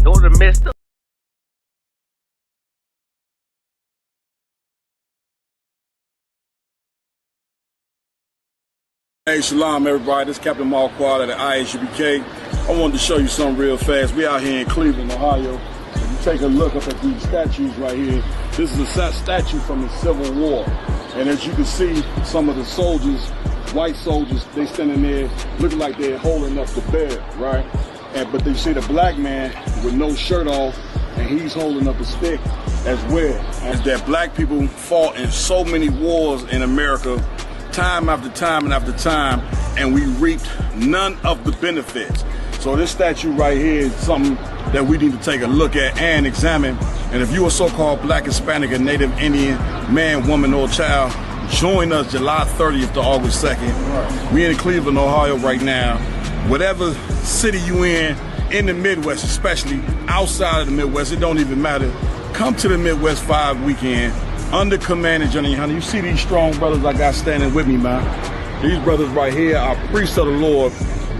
Those are messed up. Hey, shalom, everybody. This is Captain Mark Quad at the ISUBK. I wanted to show you something real fast. We out here in Cleveland, Ohio. If you take a look up at these statues right here, this is a statue from the Civil War. And as you can see, some of the soldiers, white soldiers, they standing there looking like they're holding up the bear, right? But they see the black man with no shirt off, and he's holding up a stick as well. And that black people fought in so many wars in America, time after time and after time, and we reaped none of the benefits. So this statue right here is something that we need to take a look at and examine. And if you're a so-called black, Hispanic, or Native Indian man, woman, or child, join us July 30th to August 2nd. We're in Cleveland, Ohio right now. Whatever city you in the Midwest, especially outside of the Midwest, it don't even matter. Come to the Midwest 5 weekend. Under command of Johnny Hunter. You see these strong brothers I got standing with me, man. These brothers right here are priests of the Lord.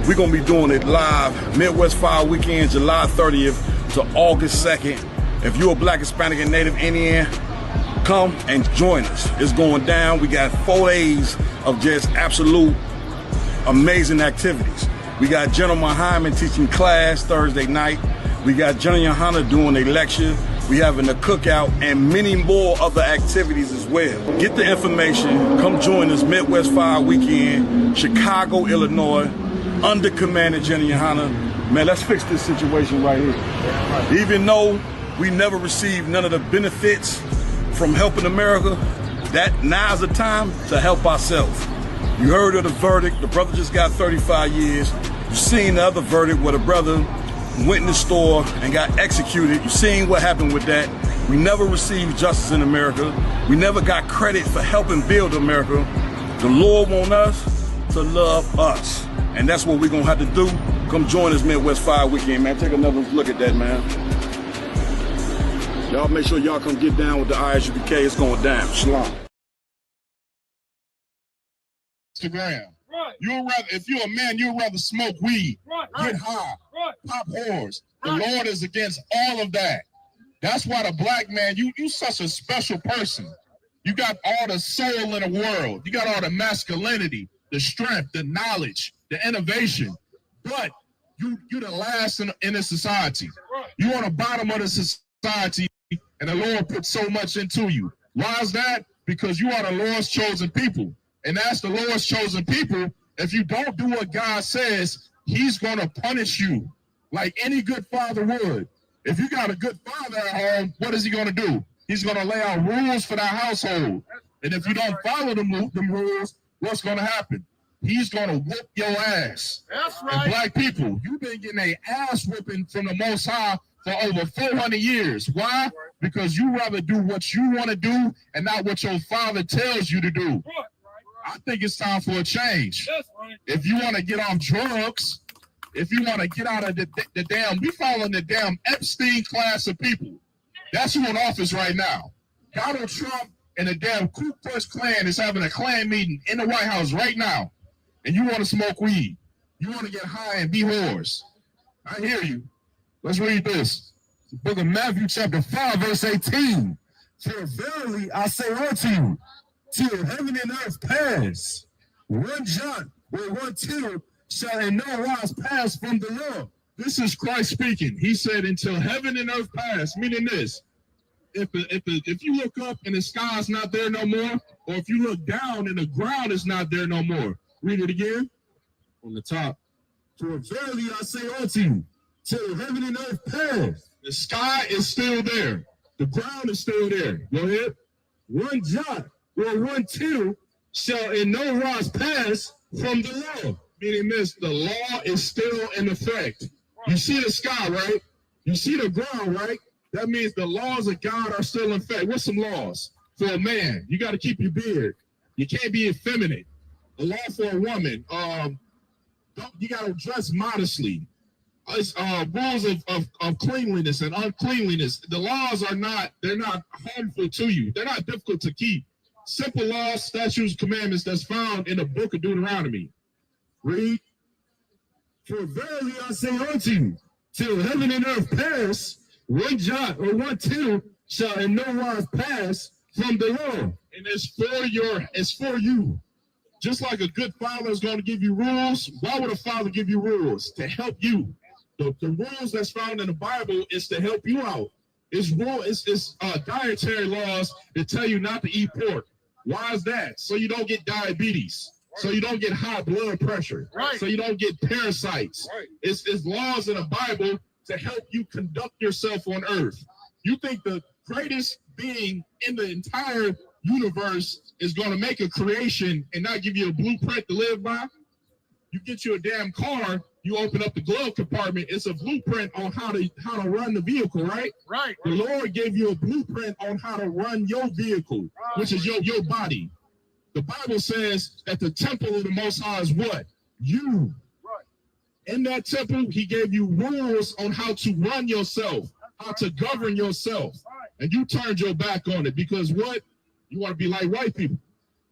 We're going to be doing it live, Midwest 5 weekend, July 30th to August 2nd. If you're a black, Hispanic, and Native Indian, come and join us. It's going down. We got 4 days of just absolute amazing activities. We got General Hyman teaching class Thursday night. We got Johnny Hunter doing a lecture. We having a cookout and many more other activities as well. Get the information. Come join us Midwest 5 weekend, Chicago, Illinois, under command of Jenny Hunter. Man, let's fix this situation right here. Even though we never received none of the benefits from helping America, that now's the time to help ourselves. You heard of the verdict. The brother just got 35 years. You've seen the other verdict where the brother went in the store and got executed. You've seen what happened with that. We never received justice in America. We never got credit for helping build America. The Lord wants us to love us. And that's what we're gonna have to do. Come join us Midwest 5 weekend, man. Take another look at that, man. Y'all make sure y'all come get down with the ISUBK. It's going down. Shalom. Instagram. Right. You'll rather, if you're a man, you'll rather smoke weed, get high, pop whores. The Lord is against all of that. That's why the black man, you such a special person. You got all the soul in the world. You got all the masculinity, the strength, the knowledge, the innovation. But you're the last in this society. You on the bottom of the society, and the Lord put so much into you. Why is that? Because you are the Lord's chosen people. And as the Lord's chosen people, if you don't do what God says, he's going to punish you like any good father would. If you got a good father at home, what is he going to do? He's going to lay out rules for that household. And if you don't follow them rules, what's going to happen? He's going to whoop your ass. That's right. And black people, you've been getting an ass whooping from the Most High for over 400 years. Why? Because you rather do what you want to do and not what your father tells you to do. I think it's time for a change. If you want to get off drugs, if you want to get out of the damn, we following the damn Epstein class of people. That's who in office right now. Donald Trump and the damn Ku Klux Klan is having a Klan meeting in the White House right now. And you want to smoke weed. You want to get high and be whores. I hear you. Let's read this. The book of Matthew chapter 5, verse 18. For verily I say unto you, till heaven and earth pass, one jot or one tittle shall in no wise pass from the law. This is Christ speaking. He said, until heaven and earth pass, meaning this. If you look up and the sky is not there no more, or if you look down and the ground is not there no more. Read it again on the top. For verily I say unto you, till heaven and earth pass, the sky is still there. The ground is still there. Go ahead. One jot or one tittle shall in no wise pass from the law. Meaning this, the law is still in effect. You see the sky, right? You see the ground, right? That means the laws of God are still in effect. What's some laws? For a man, you got to keep your beard. You can't be effeminate. A law for a woman, you got to dress modestly. Rules of cleanliness and uncleanliness. The laws are they're not harmful to you. They're not difficult to keep. Simple laws, statutes, commandments that's found in the book of Deuteronomy. Read. For verily I say unto you, till heaven and earth pass, one jot or one tittle shall in no wise pass from the law. And it's for you. Just like a good father is going to give you rules, why would a father give you rules? To help you. The rules that's found in the Bible is to help you out. It's dietary laws that tell you not to eat pork. Why is that? So you don't get diabetes. So you don't get high blood pressure. Right. So you don't get parasites. Right. It's laws in the Bible to help you conduct yourself on earth. You think the greatest being in the entire universe is going to make a creation and not give you a blueprint to live by? You get you a damn car, you open up the glove compartment, it's a blueprint on how to run the vehicle, right? Right. The Lord gave you a blueprint on how to run your vehicle, which is your body. The Bible says that the temple of the Most High is what? You. Right. In that temple, he gave you rules on how to run yourself, how to govern yourself. Right. And you turned your back on it because what? You want to be like white people.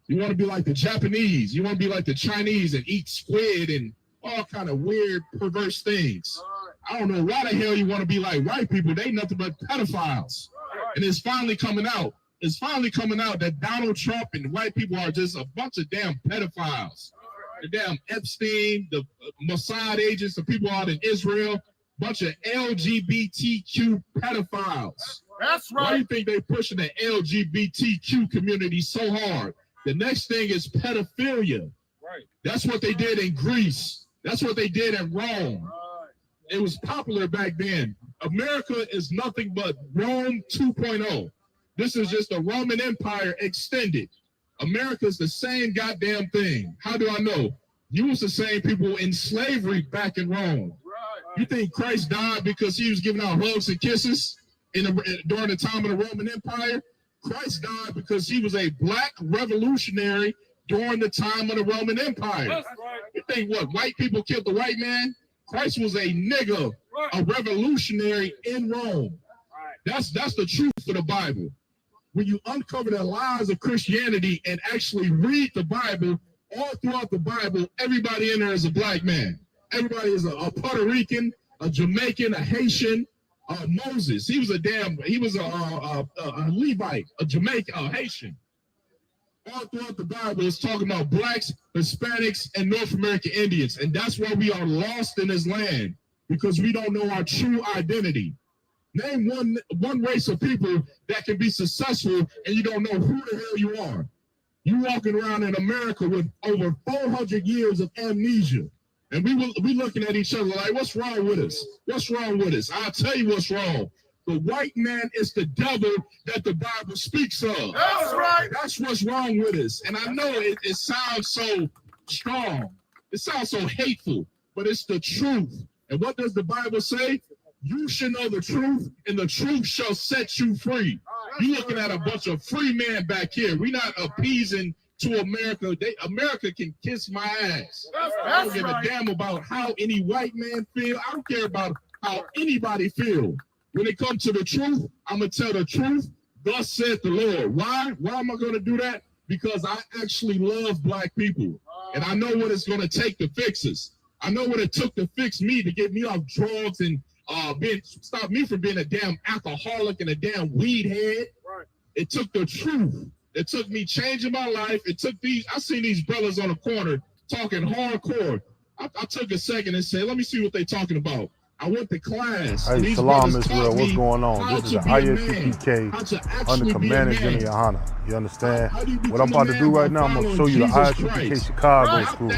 You want to be like the Japanese. You want to be like the Chinese and eat squid and all kind of weird, perverse things. Right. I don't know why the hell you want to be like white people. They nothing but pedophiles. Right. And it's finally coming out. It's finally coming out that Donald Trump and white people are just a bunch of damn pedophiles. The damn Epstein, the Mossad agents, the people out in Israel, bunch of LGBTQ pedophiles. That's right. Why do you think they're pushing the LGBTQ community so hard? The next thing is pedophilia. Right. That's what they did in Greece. That's what they did in Rome. Right. It was popular back then. America is nothing but Rome 2.0. This is just the Roman Empire extended. America's the same goddamn thing. How do I know? You was the same people in slavery back in Rome. Right. You think Christ died because he was giving out hugs and kisses during the time of the Roman Empire? Christ died because he was a black revolutionary during the time of the Roman Empire. That's right. You think what? White people killed the white man? Christ was a nigger, a revolutionary in Rome. That's the truth of the Bible. When you uncover the lies of Christianity and actually read the Bible, all throughout the Bible, everybody in there is a black man. Everybody is a Puerto Rican, a Jamaican, a Haitian. Moses, he was a Levite, a Jamaican, a Haitian. All throughout the Bible, it's talking about blacks, Hispanics, and North American Indians. And that's why we are lost in this land, because we don't know our true identity. Name one race of people that can be successful and you don't know who the hell you are. You walking around in America with over 400 years of amnesia. And we looking at each other like, what's wrong with us? What's wrong with us? I'll tell you what's wrong. The white man is the devil that the Bible speaks of. That's right. That's what's wrong with us. And I know it sounds so strong. It sounds so hateful, but it's the truth. And what does the Bible say? You should know the truth, and the truth shall set you free. You're looking at a bunch of free men back here. We're not appeasing to America. America can kiss my ass. I don't give a damn about how any white man feel. I don't care about how anybody feel. When it comes to the truth, I'm going to tell the truth. Thus said the Lord. Why? Why am I going to do that? Because I actually love black people. And I know what it's going to take to fix us. I know what it took to fix me, to get me off drugs and stop me from being a damn alcoholic and a damn weed head. Right. It took the truth. It took me changing my life. It took I seen these brothers on the corner talking hardcore. I took a second and said, let me see what they're talking about. I went to class. Hey, Shalom Israel, what's going on? This is the ISUPK under command of Jimmy Yohana. You understand? What I'm about to do right now, I'm going to show you the ISUPK Chicago School.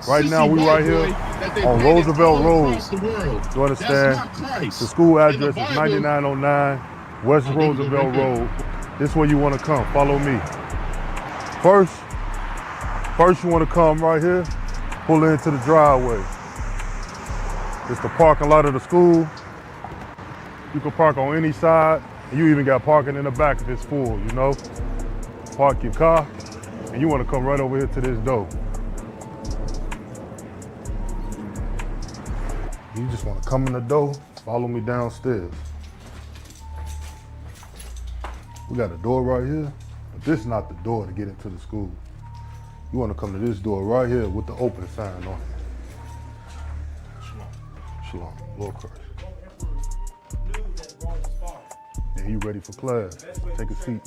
Right now, we right here on Roosevelt Road. You understand? The school address is 9909 West Roosevelt Road. This is where you want to come. Follow me. First you want to come right here, pull into the driveway. It's the parking lot of the school. You can park on any side, and you even got parking in the back if it's full, you know? Park your car, and you want to come right over here to this door. You just want to come in the door, follow me downstairs. We got a door right here, but this is not the door to get into the school. You want to come to this door right here with the open sign on it. Shalom, Lord Christ. and you ready for class. Take a seat.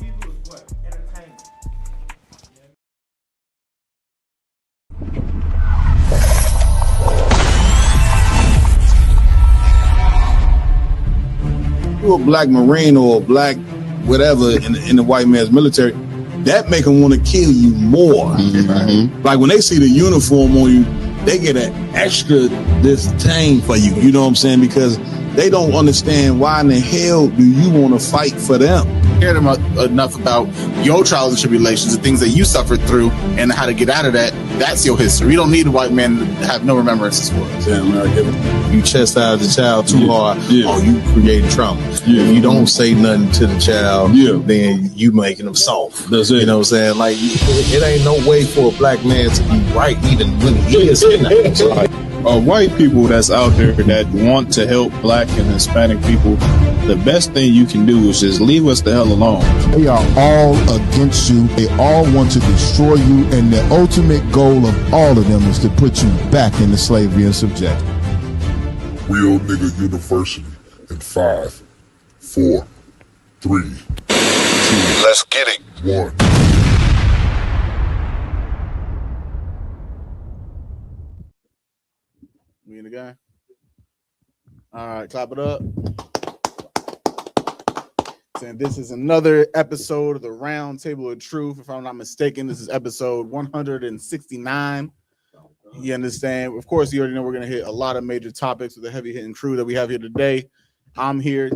You're a black Marine or a black whatever in the white man's military, that make them want to kill you more. Mm-hmm. Like when they see the uniform on you, they get an extra disdain for you. You know what I'm saying? Because they don't understand why in the hell do you want to fight for them. Cared enough about your trials and tribulations, the things that you suffered through, and how to get out of that. That's your history. You don't need a white man to have no remembrances for it. Yeah, man, you chastise the child too hard, oh, you create trauma. Yeah. If you don't say nothing to the child, then you making them soft. That's it. You know what I'm saying? Like, it ain't no way for a black man to be right even when he is in that. White people that's out there that want to help black and Hispanic people, the best thing you can do is just leave us the hell alone. They are all against you. They all want to destroy you, and the ultimate goal of all of them is to put you back into slavery and subjection. Real Nigga University in 5, 4, 3, 2, let's get it. 1. Me and the guy. All right, clap it up. And this is another episode of the Round Table of Truth. If I'm not mistaken, this is episode 169. You understand? Of course, you already know we're going to hit a lot of major topics with the heavy hitting crew that we have here today. I'm here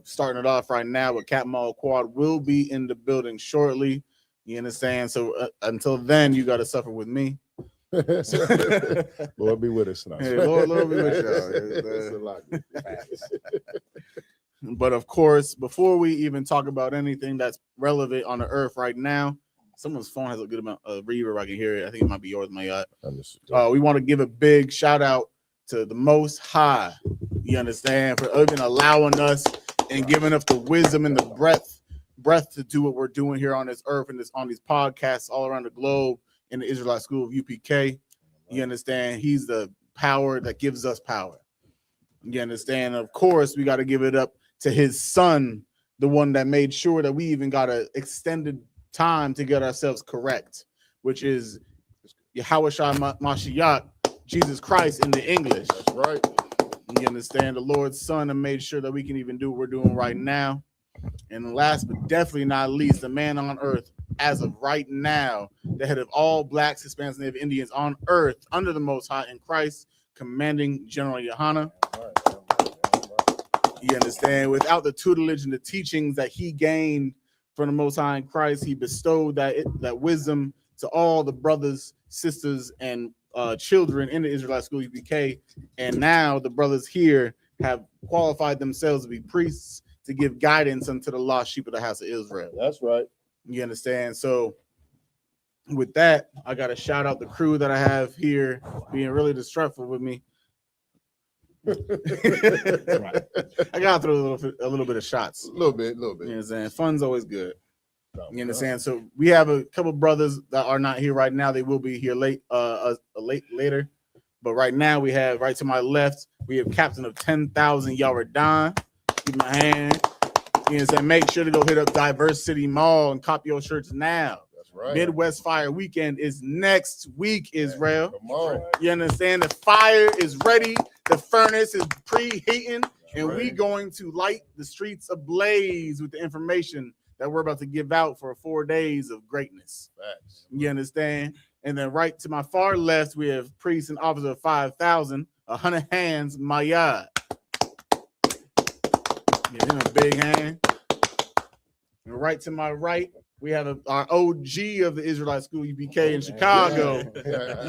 starting it off right now with Captain Mall Quad will be in the building shortly. You understand? So until then, you got to suffer with me. Lord be with us now. Hey, Lord be with y'all. But of course, before we even talk about anything that's relevant on the earth right now, someone's phone has a good amount of reverb. I can hear it. I think it might be yours, my yacht. We want to give a big shout out to the Most High. You understand? For even allowing us and giving us the wisdom and the breath to do what we're doing here on this earth and on these podcasts all around the globe in the Israelite School of UPK. You understand? He's the power that gives us power. You understand? Of course, we got to give it up to his son, the one that made sure that we even got an extended time to get ourselves correct, which is Yahushua Mashiach, Jesus Christ in the English. That's right. You understand? The Lord's son and made sure that we can even do what we're doing right now. And last but definitely not least, the man on earth, as of right now, the head of all blacks, Hispanics, Native Indians on earth, under the Most High in Christ, commanding General Yohana. You understand? Without the tutelage and the teachings that he gained from the Most High in Christ, he bestowed that wisdom to all the brothers, sisters, and children in the Israelite School UPK. And now the brothers here have qualified themselves to be priests to give guidance unto the lost sheep of the house of Israel. That's right. You understand? So with that, I got to shout out the crew that I have here being really distrustful with me. Right. I got to throw a little bit of shots. A little bit. You know what I'm saying? Fun's always good. You understand? So we have a couple brothers that are not here right now. They will be here later. But right now we have right to my left, we have Captain of 10,000 Yaradan. Give my hand. You know what I'm saying? Make sure to go hit up Diverse City Mall and cop your shirts now. That's right. Midwest Fire Weekend is next week, Israel. Come on. You understand? The fire is ready. The furnace is preheating. And we going to light the streets ablaze with the information that we're about to give out for 4 days of greatness. Facts. You understand? And then right to my far left, we have Priest and Officer of 5,000, 100 hands, Mayad. Give him a big hand. And right to my right, we have our OG of the Israelite School UPK in Chicago.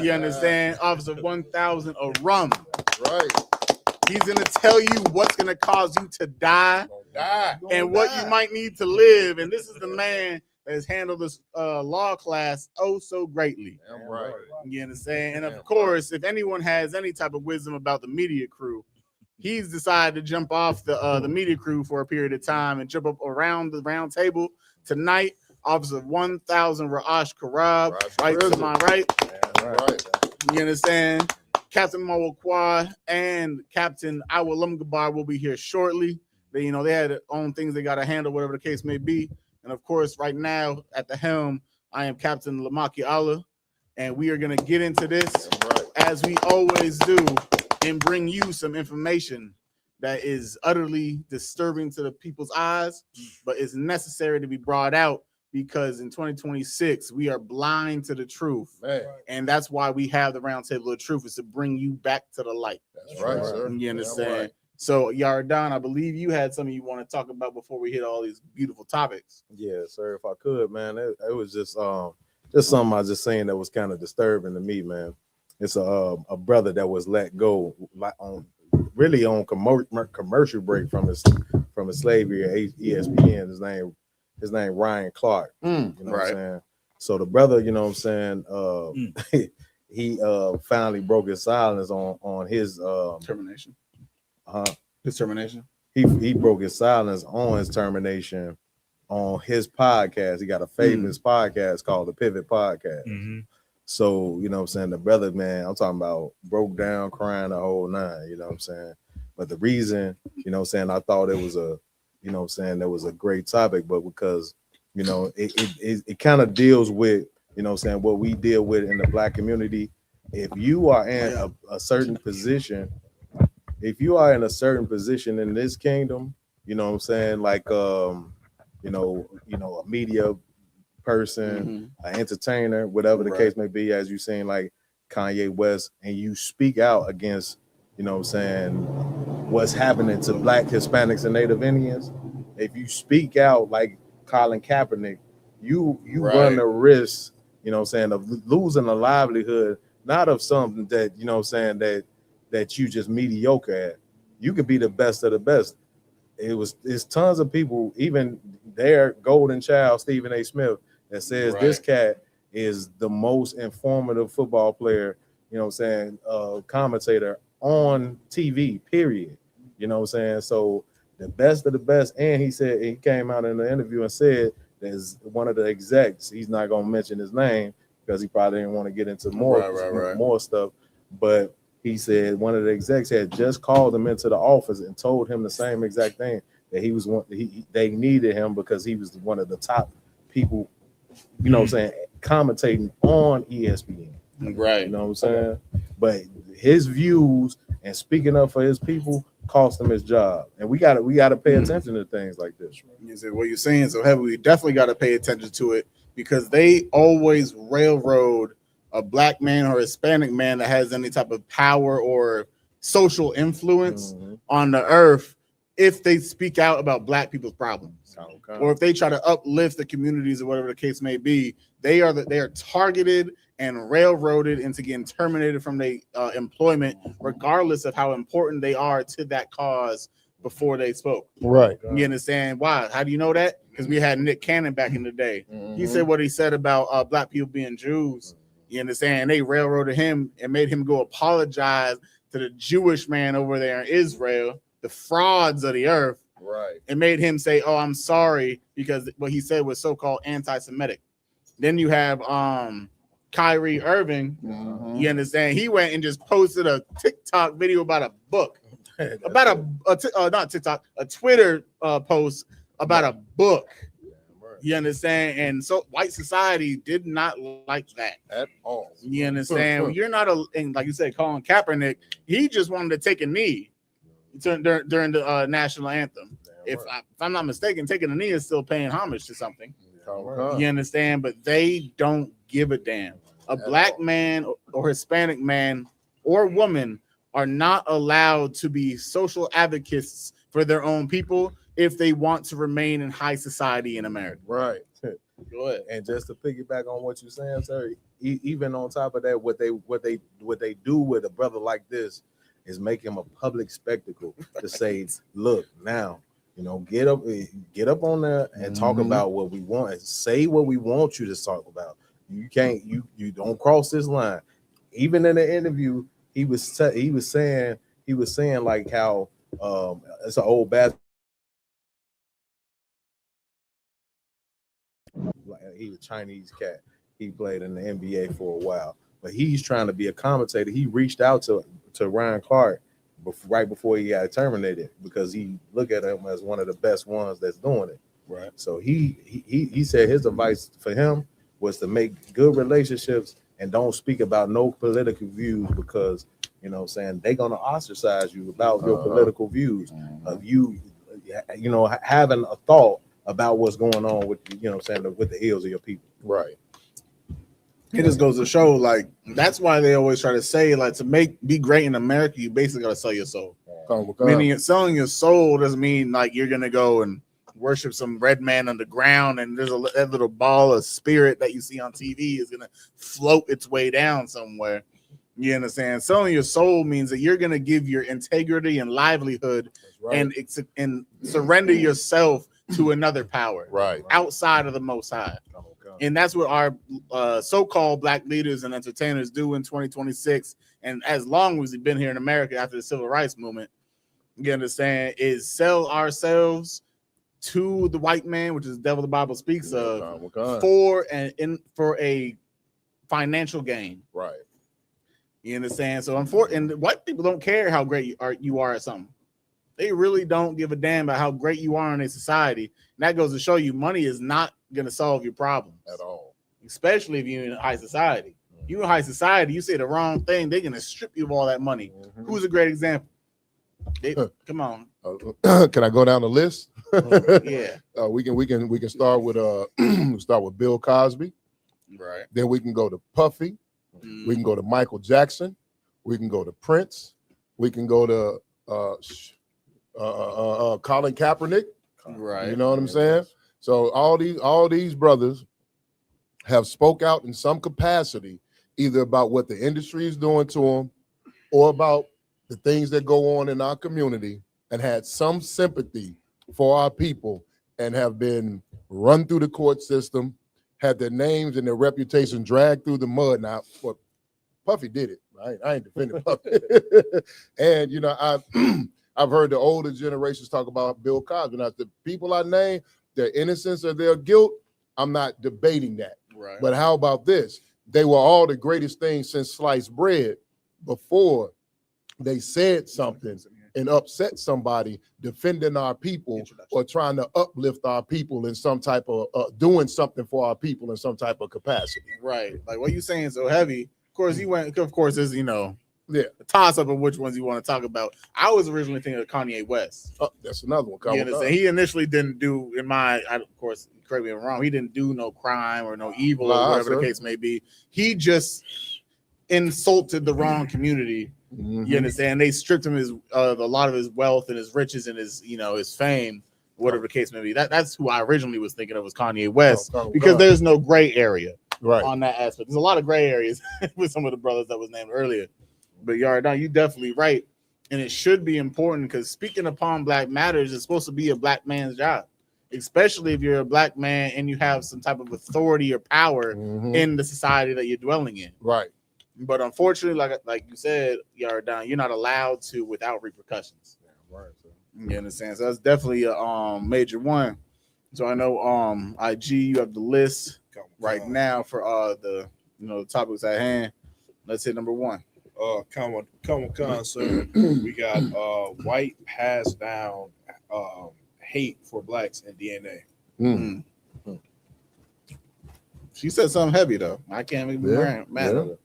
You understand? Officer 1,000 of Rum. Right. He's going to tell you what's going to cause you to die and what you might need to live. And this is the man that has handled this law class oh so greatly. Right. You understand? And of course, if anyone has any type of wisdom about the media crew, he's decided to jump off the media crew for a period of time and jump up around the round table tonight. Officer 1,000 Ra'ash Karab, right to my right. Right. You understand? Captain Mawakwa and Captain Awalam Gabar will be here shortly. They had their own things they got to handle, whatever the case may be. And of course, right now at the helm, I am Captain Lamaki Allah, and we are going to get into this as we always do and bring you some information that is utterly disturbing to the people's eyes, but is necessary to be brought out because in 2026, we are blind to the truth. And that's why we have the round table of truth, is to bring you back to the light. That's right, sir. You understand? So, Yardan, I believe you had something you want to talk about before we hit all these beautiful topics. Yeah, sir. If I could, man, it was just something I was just saying that was kind of disturbing to me, man. It's a brother that was let go on commercial break from his slavery at ESPN. His name Ryan Clark. You know what I'm saying? So the brother, you know what I'm saying, he finally broke his silence on his termination. His termination. He broke his silence on his termination on his podcast. He got a famous podcast called the Pivot Podcast. So, you know what I'm saying, the brother, man, I'm talking about broke down, crying the whole nine, you know what I'm saying? But the reason, you know what I'm saying, I thought it was that was a great topic, but because, you know, it kind of deals with, you know what I'm saying, what we deal with in the Black community. If you are in a certain position, in this kingdom, you know what I'm saying, like a media person, an entertainer, whatever the case may be, as you saying, like Kanye West, and you speak out against, you know what I'm saying, what's happening to Black, Hispanics, and Native Indians. If you speak out like Colin Kaepernick, you run the risk, you know what I'm saying, of losing a livelihood, not of something that, you know what I'm saying, that you just mediocre at. You could be the best of the best. It's tons of people, even their golden child, Stephen A. Smith, that says this cat is the most informative football player, you know what I'm saying, commentator on TV, period. You know what I'm saying? So the best of the best. And he said, he came out in the interview and said there's one of the execs, he's not going to mention his name because he probably didn't want to get into more stuff. But he said one of the execs had just called him into the office and told him the same exact thing, that they needed him because he was one of the top people, you know what I'm saying, commentating on ESPN. Right. You know what I'm saying? But his views and speaking up for his people cost him his job. And we gotta pay attention to things like this. You said what you're saying so heavy, we definitely gotta pay attention to it because they always railroad a Black man or Hispanic man that has any type of power or social influence on the earth if they speak out about Black people's problems, or if they try to uplift the communities or whatever the case may be. They are targeted and railroaded into getting terminated from their employment, regardless of how important they are to that cause before they spoke. Right. You understand why? How do you know that? Because we had Nick Cannon back in the day. He said what he said about Black people being Jews. You understand? They railroaded him and made him go apologize to the Jewish man over there in Israel, the frauds of the earth, and made him say, "Oh, I'm sorry," because what he said was so-called anti-Semitic. Then you have Kyrie Irving. You understand? He went and just posted a TikTok video about a book, about not TikTok, a Twitter post about a book. You understand? And so white society did not like that at all. You understand? You're not and like you said, Colin Kaepernick, he just wanted to take a knee during the national anthem. If I'm not mistaken, taking a knee is still paying homage to something. You understand? But they don't give a damn. A Black man or Hispanic man or woman are not allowed to be social advocates for their own people if they want to remain in high society in America. Right. Go ahead. And just to piggyback on what you're saying, sir, even on top of that, what they do with a brother like this is make him a public spectacle to say, look, now, you know, get up on there and talk about what we want and say what we want you to talk about. You can't, you don't cross this line. Even in the interview, he was saying like how it's an old basketball. He was a Chinese cat. He played in the NBA for a while, but he's trying to be a commentator. He reached out to Ryan Clark right before he got terminated, because he looked at him as one of the best ones that's doing it. Right. So he said his advice for him was to make good relationships and don't speak about no political views, because you know what I'm saying, they're gonna ostracize you about your political views of you know, having a thought about what's going on with, you know what I'm saying, with the ills of your people. Right. It just goes to show, like, that's why they always try to say, like, to be great in America, you basically got to sell your soul. Meaning selling your soul doesn't mean like you're gonna go and worship some red man underground and there's that little ball of spirit that you see on TV is gonna float its way down somewhere. You understand? Selling your soul means that you're gonna give your integrity and livelihood and surrender yourself to another power, outside of the Most High. And that's what our so-called black leaders and entertainers do in 2026. And as long as we've been here in America after the civil rights movement, you understand, is sell ourselves to the white man, which is the devil the Bible speaks of, for a financial gain. Right. You understand? So and white people don't care how great you are at something. They really don't give a damn about how great you are in a society. And that goes to show you money is not going to solve your problems at all, especially if you're in high society. You in high society, you say the wrong thing, they're going to strip you of all that money. Who's a great example? Come on. Can I go down the list? Yeah. We can start with Bill Cosby. Right. Then we can go to Puffy. We can go to Michael Jackson. We can go to Prince. We can go to Colin Kaepernick. Right. You know what I'm saying? So all these brothers have spoke out in some capacity, either about what the industry is doing to them or about the things that go on in our community, and had some sympathy for our people, and have been run through the court system, had their names and their reputation dragged through the mud. Now, what Puffy did it, right? I ain't defending Puffy. And, you know, I've heard the older generations talk about Bill Cosby. Now, the people I name, their innocence or their guilt, I'm not debating that. Right. But how about this? They were all the greatest things since sliced bread before they said something and upset somebody defending our people or trying to uplift our people in some type of doing something for our people in some type of capacity. Right. Like what you saying so heavy. Of course, there's, you know, a toss up of which ones you want to talk about. I was originally thinking of Kanye West. Oh, that's another one. He initially didn't do, of course, correct me if I'm wrong, he didn't do no crime or no evil or whatever the case may be. He just insulted the wrong community. You understand? They stripped him a lot of his wealth and his riches and his, you know, his fame, whatever the case may be. That's who I originally was thinking of, was Kanye West, because there's no gray area on that aspect. There's a lot of gray areas with some of the brothers that was named earlier. But you're definitely right. And it should be important, because speaking upon black matters is supposed to be a black man's job, especially if you're a black man and you have some type of authority or power in the society that you're dwelling in. Right. But unfortunately, like you said, you're not allowed to without repercussions. Yeah, right. You understand? So that's definitely a major one. So I know IG, you have the list right now for the topics at hand. Let's hit number one. Come on, sir. We got white passed down hate for blacks in DNA. She said something heavy though. I can't even mad at it.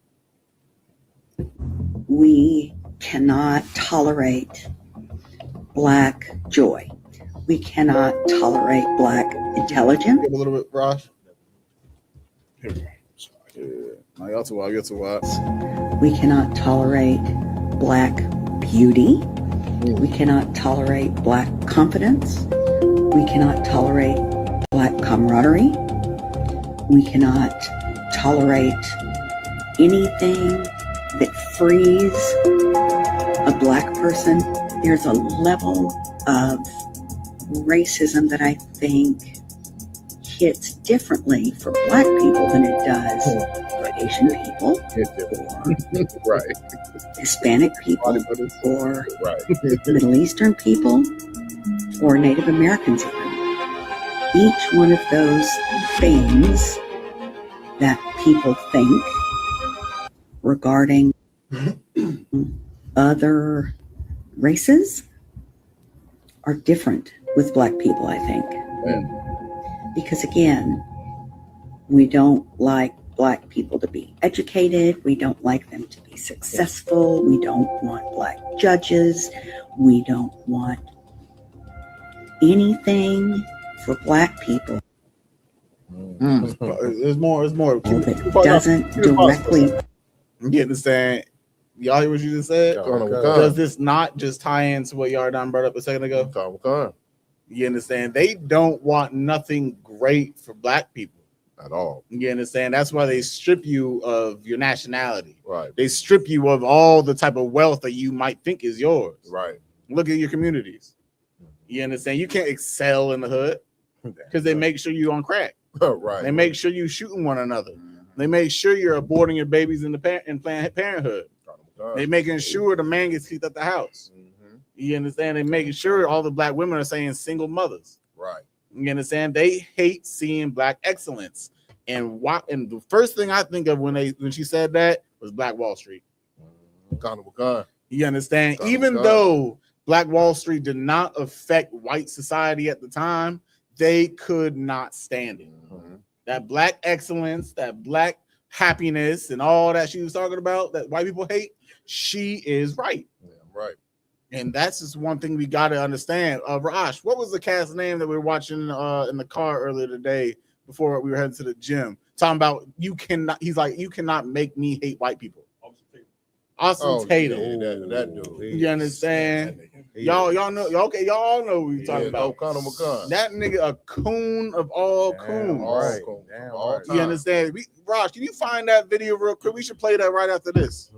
We cannot tolerate black joy. We cannot tolerate black intelligence. A little bit, Rosh. Here we go. You're too wild. We cannot tolerate black beauty. We cannot tolerate black confidence. We cannot tolerate black camaraderie. We cannot tolerate anything that frees a black person. There's a level of racism that I think hits differently for black people than it does for Asian people, or Hispanic people, or Middle Eastern people, or Native Americans even. Each one of those things that people think regarding other races are different with Black people, I think. Because again, we don't like Black people to be educated. We don't like them to be successful. We don't want Black judges. We don't want anything for Black people There's more. that doesn't directly. You understand? Y'all hear what you just said? Does this not just tie into what y'all done brought up a second ago? You understand? They don't want nothing great for Black people at all. You understand? That's why they strip you of your nationality. Right. They strip you of all the type of wealth that you might think is yours. Right. Look at your communities. You understand? You can't excel in the hood because they make sure you on crack. Right. They make sure you shooting one another. They make sure you're aborting your babies in Planned Parenthood. They making sure the man gets kicked out the house. You understand? They making sure all the Black women are saying single mothers. Right. You understand? They hate seeing Black excellence. And the first thing I think of when she said that was Black Wall Street. You understand? Even though Black Wall Street did not affect white society at the time, they could not stand it. That Black excellence, that Black happiness, and all that she was talking about that white people hate, she is right. Right. And that's just one thing we got to understand. Raj, what was the cast name that we were watching in the car earlier today before we were heading to the gym? Talking about he's like, you cannot make me hate white people. Austin Tatum. Yeah, that dude. You understand? Y'all know. Okay, y'all know what we talking about. That nigga a coon of all coons. Right. You understand? Raj, can you find that video real quick? We should play that right after this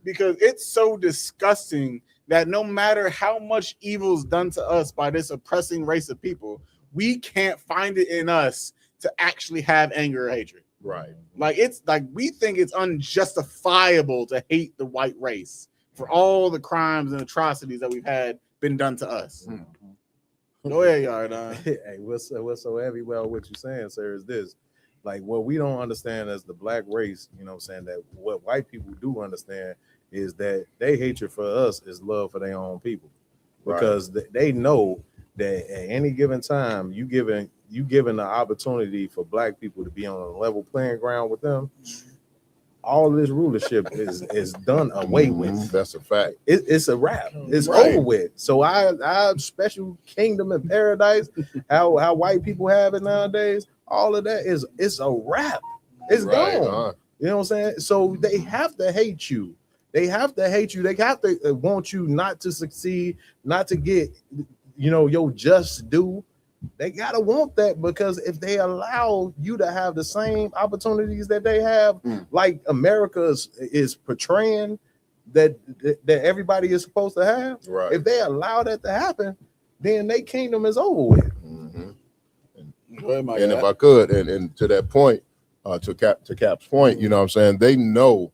because it's so disgusting that no matter how much evil is done to us by this oppressing race of people, we can't find it in us to actually have anger or hatred. Right. Like it's like we think it's unjustifiable to hate the white race for all the crimes and atrocities that we've had been done to us. Go ahead, y'all. Hey, what's so heavy about what you're saying, sir, is this. Like what we don't understand as the Black race, you know what I'm saying, that what white people do understand is that their hatred for us is love for their own people. Because they know that at any given time you given the opportunity for Black people to be on a level playing ground with them, all this rulership is done away with. That's a fact. It's a wrap. It's over with. So our special kingdom in paradise, how white people have it nowadays, all of that it's a wrap. It's gone. You know what I'm saying? So they have to hate you. They have to hate you. They have to want you not to succeed, not to get, your just due. They gotta want that, because if they allow you to have the same opportunities that they have, like America is portraying that everybody is supposed to have, if they allow that to happen, then their kingdom is over with. And if I could, and to that point, to Cap's point, you know what I'm saying, they know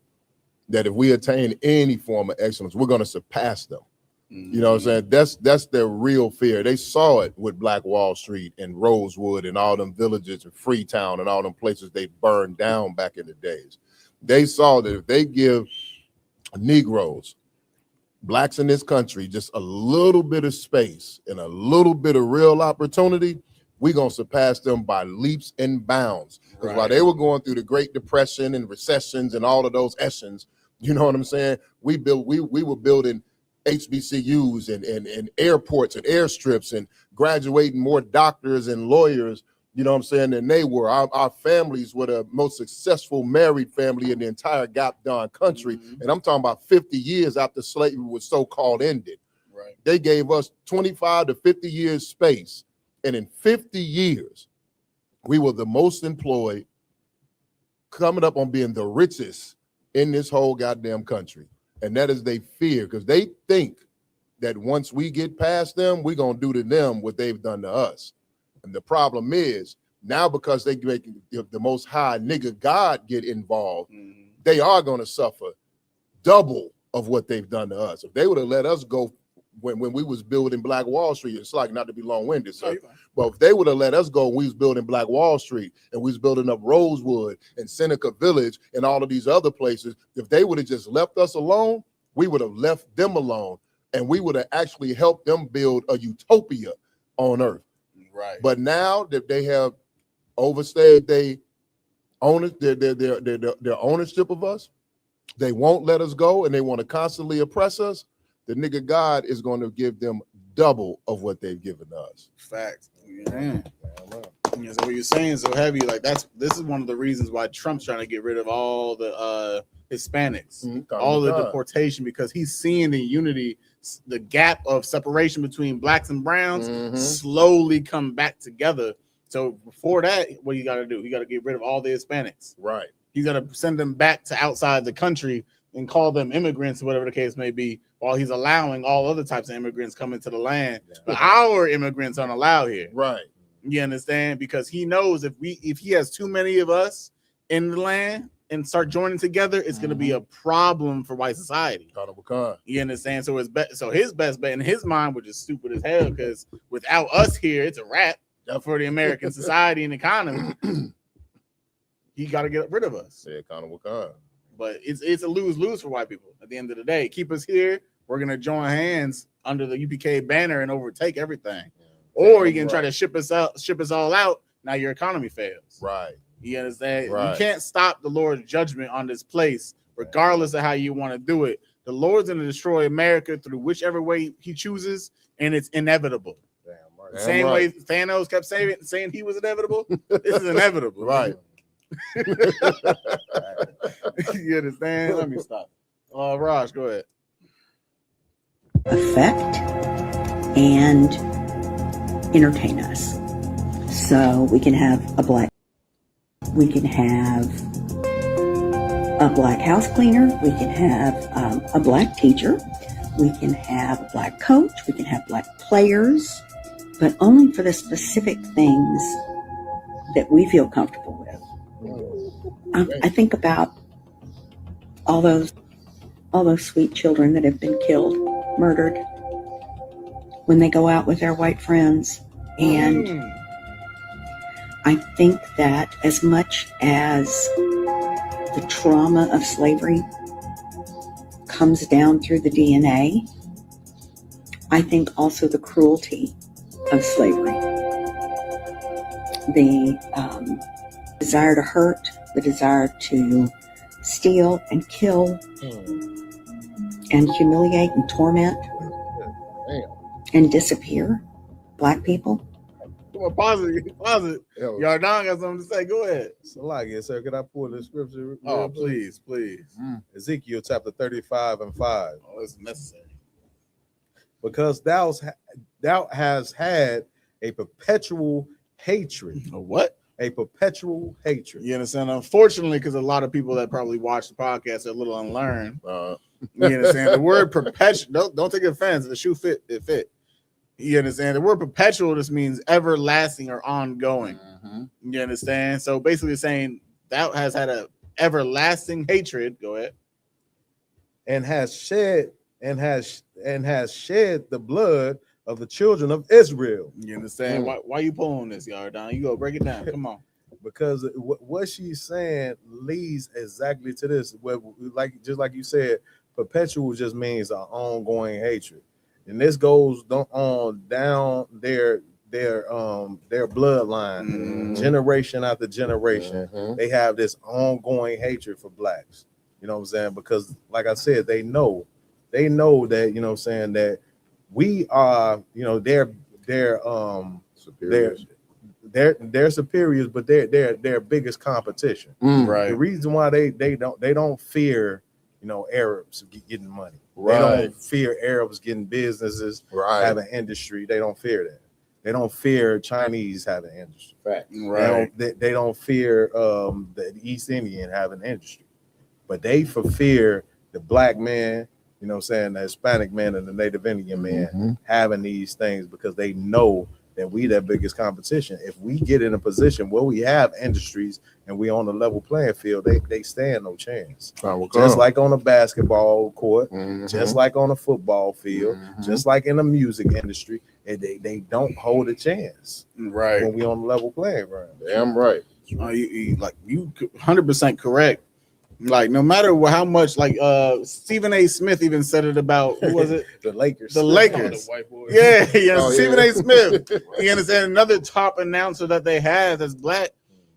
that if we attain any form of excellence, we're going to surpass them. You know what I'm saying? That's their real fear. They saw it with Black Wall Street and Rosewood and all them villages and Freetown and all them places they burned down back in the days. They saw that if they give Negroes, Blacks in this country, just a little bit of space and a little bit of real opportunity, we're going to surpass them by leaps and bounds. Because while they were going through the Great Depression and recessions and all of those essence, you know what I'm saying? We were building HBCUs and airports and airstrips and graduating more doctors and lawyers, you know what I'm saying, than they were. Our families were the most successful married family in the entire goddamn country. And I'm talking about 50 years after slavery was so-called ended. They gave us 25 to 50 years space. And in 50 years, we were the most employed, coming up on being the richest in this whole goddamn country. And that is they fear, because they think that once we get past them, we're going to do to them what they've done to us. And the problem is, now because they make the most high nigga God get involved, they are going to suffer double of what they've done to us. If they would have let us go when we was building Black Wall Street, it's like, not to be long-winded, sir, but if they would have let us go when we was building Black Wall Street and we was building up Rosewood and Seneca Village and all of these other places, if they would have just left us alone, we would have left them alone. and we would have actually helped them build a utopia on earth. Right. But now that they have overstayed their ownership of us, they won't let us go, and they want to constantly oppress us. The nigga God is going to give them double of what they've given us. Facts. Yeah, so what you're saying is so heavy. Like this is one of the reasons why Trump's trying to get rid of all the Hispanics, all the deportation, because he's seeing the unity, the gap of separation between blacks and browns slowly come back together. So before that, what you got to do? You got to get rid of all the Hispanics. Right. You got to send them back to outside the country and call them immigrants, whatever the case may be, while he's allowing all other types of immigrants come into the land. But our immigrants aren't allowed here. Right. You understand? Because he knows if he has too many of us in the land and start joining together, it's going to be a problem for white society. You understand? So his best bet in his mind, which is stupid as hell, because without us here, it's a wrap for the American society and economy. He got to get rid of us. Yeah, kind of. But it's a lose-lose for white people at the end of the day. Keep us here. We're going to join hands under the UPK banner and overtake everything. Or you can try to ship us all out. Now your economy fails. Right. You understand? Right. You can't stop the Lord's judgment on this place, regardless of how you want to do it. The Lord's going to destroy America through whichever way he chooses, and it's inevitable. Damn right. The same way Thanos kept saying he was inevitable. This is inevitable. Right. You understand? Let me stop. Raj, go ahead. Affect and entertain us. So we can have a black house cleaner, we can have a black teacher, we can have a black coach, we can have black players, but only for the specific things that we feel comfortable with. I think about all those sweet children that have been killed, murdered, when they go out with their white friends. And I think that as much as the trauma of slavery comes down through the DNA, I think also the cruelty of slavery, the desire to hurt, the desire to steal and kill and humiliate and torment and disappear black people. Come on, pause it. Y'all got something to say. Go ahead. Salakia, sir. Could I pull the scripture? Oh, please. Ezekiel chapter 35:5. Oh, it's necessary. Because thou has had a perpetual hatred. A what? A perpetual hatred. You understand? Unfortunately, because a lot of people that probably watch the podcast are a little unlearned. You understand? The word perpetual, don't take offense. The shoe fit, it fit. You understand? The word perpetual just means everlasting or ongoing. You understand? So basically saying thou has had a everlasting hatred. Go ahead. And has shed the blood of the children of Israel. You understand? Why you pulling this, Yardan? You go break it down. Come on. Because what she's saying leads exactly to this. Just like you said, perpetual just means an ongoing hatred, and this goes on down their bloodline, generation after generation. They have this ongoing hatred for blacks. You know what I'm saying? Because, like I said, they know that, you know what I'm saying, that we are, their superiors. They're superiors, but they're their biggest competition. Right. The reason why they don't fear, Arabs getting money. Right. They don't fear Arabs getting businesses, having industry. They don't fear that. They don't fear Chinese having industry. Right. They don't fear the East Indian having industry, but they fear the black man, the Hispanic man and the Native Indian man having these things, because they know that we their biggest competition. If we get in a position where we have industries and we on a level playing field, they stand no chance. Just like on a basketball court, just like on a football field, just like in the music industry, they don't hold a chance. Right. When we on the level playing ground. Damn right. You 100% correct. Like no matter how much, like Stephen A. Smith even said it about who was it? The Lakers. The Lakers. The white boys. Yeah, yeah. Oh, Stephen yeah. A. Smith. You understand? Another top announcer that they have that's black.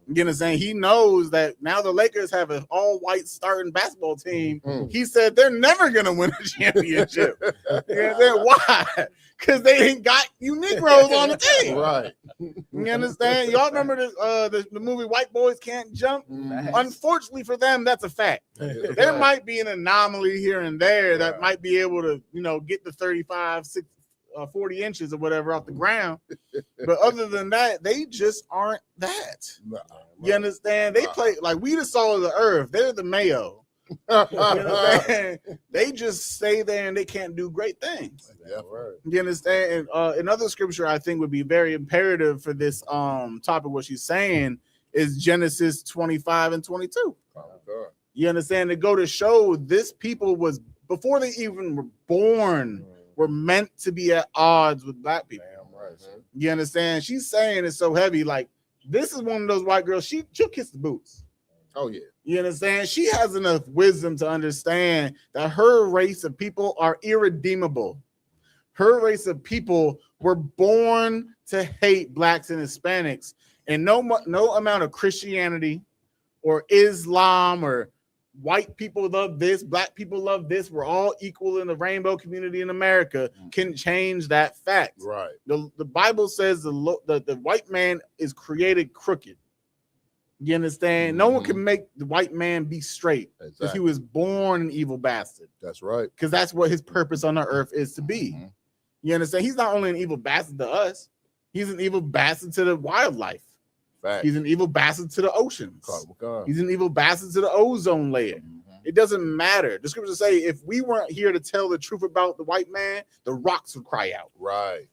You understand? He knows that now the Lakers have an all-white starting basketball team. He said they're never gonna win a championship. You understand? Why? Because they ain't got you Negroes on the team. Right. You understand? Y'all remember the movie White Boys Can't Jump? Unfortunately for them, that's a fact. There might be an anomaly here and there that might be able to, get the 35, 40 inches or whatever off the ground. But other than that, they just aren't that. You understand? They play like we the salt of the earth. They're the Mayo. You understand? They just stay there and they can't do great things. Yeah, right. You understand? And another scripture I think would be very imperative for this topic, what she's saying, is Genesis 25 and 22. Oh, God. You understand? To go to show this people was, before they even were born, were meant to be at odds with black people. Damn right. You understand? She's saying it's so heavy. Like, this is one of those white girls, she'll kiss the boots. Oh, yeah. You understand? She has enough wisdom to understand that her race of people are irredeemable. Her race of people were born to hate blacks and Hispanics, and no amount of Christianity or Islam or white people love this, black people love this, we're all equal in the rainbow community in America, can change that fact. Right. The Bible says the white man is created crooked. You understand? No one can make the white man be straight because he was born an evil bastard. That's right. Because that's what his purpose on the earth is to be. You understand? He's not only an evil bastard to us, he's an evil bastard to the wildlife. Fact. He's an evil bastard to the oceans. God. He's an evil bastard to the ozone layer. It doesn't matter. The scriptures say if we weren't here to tell the truth about the white man, the rocks would cry out. Right.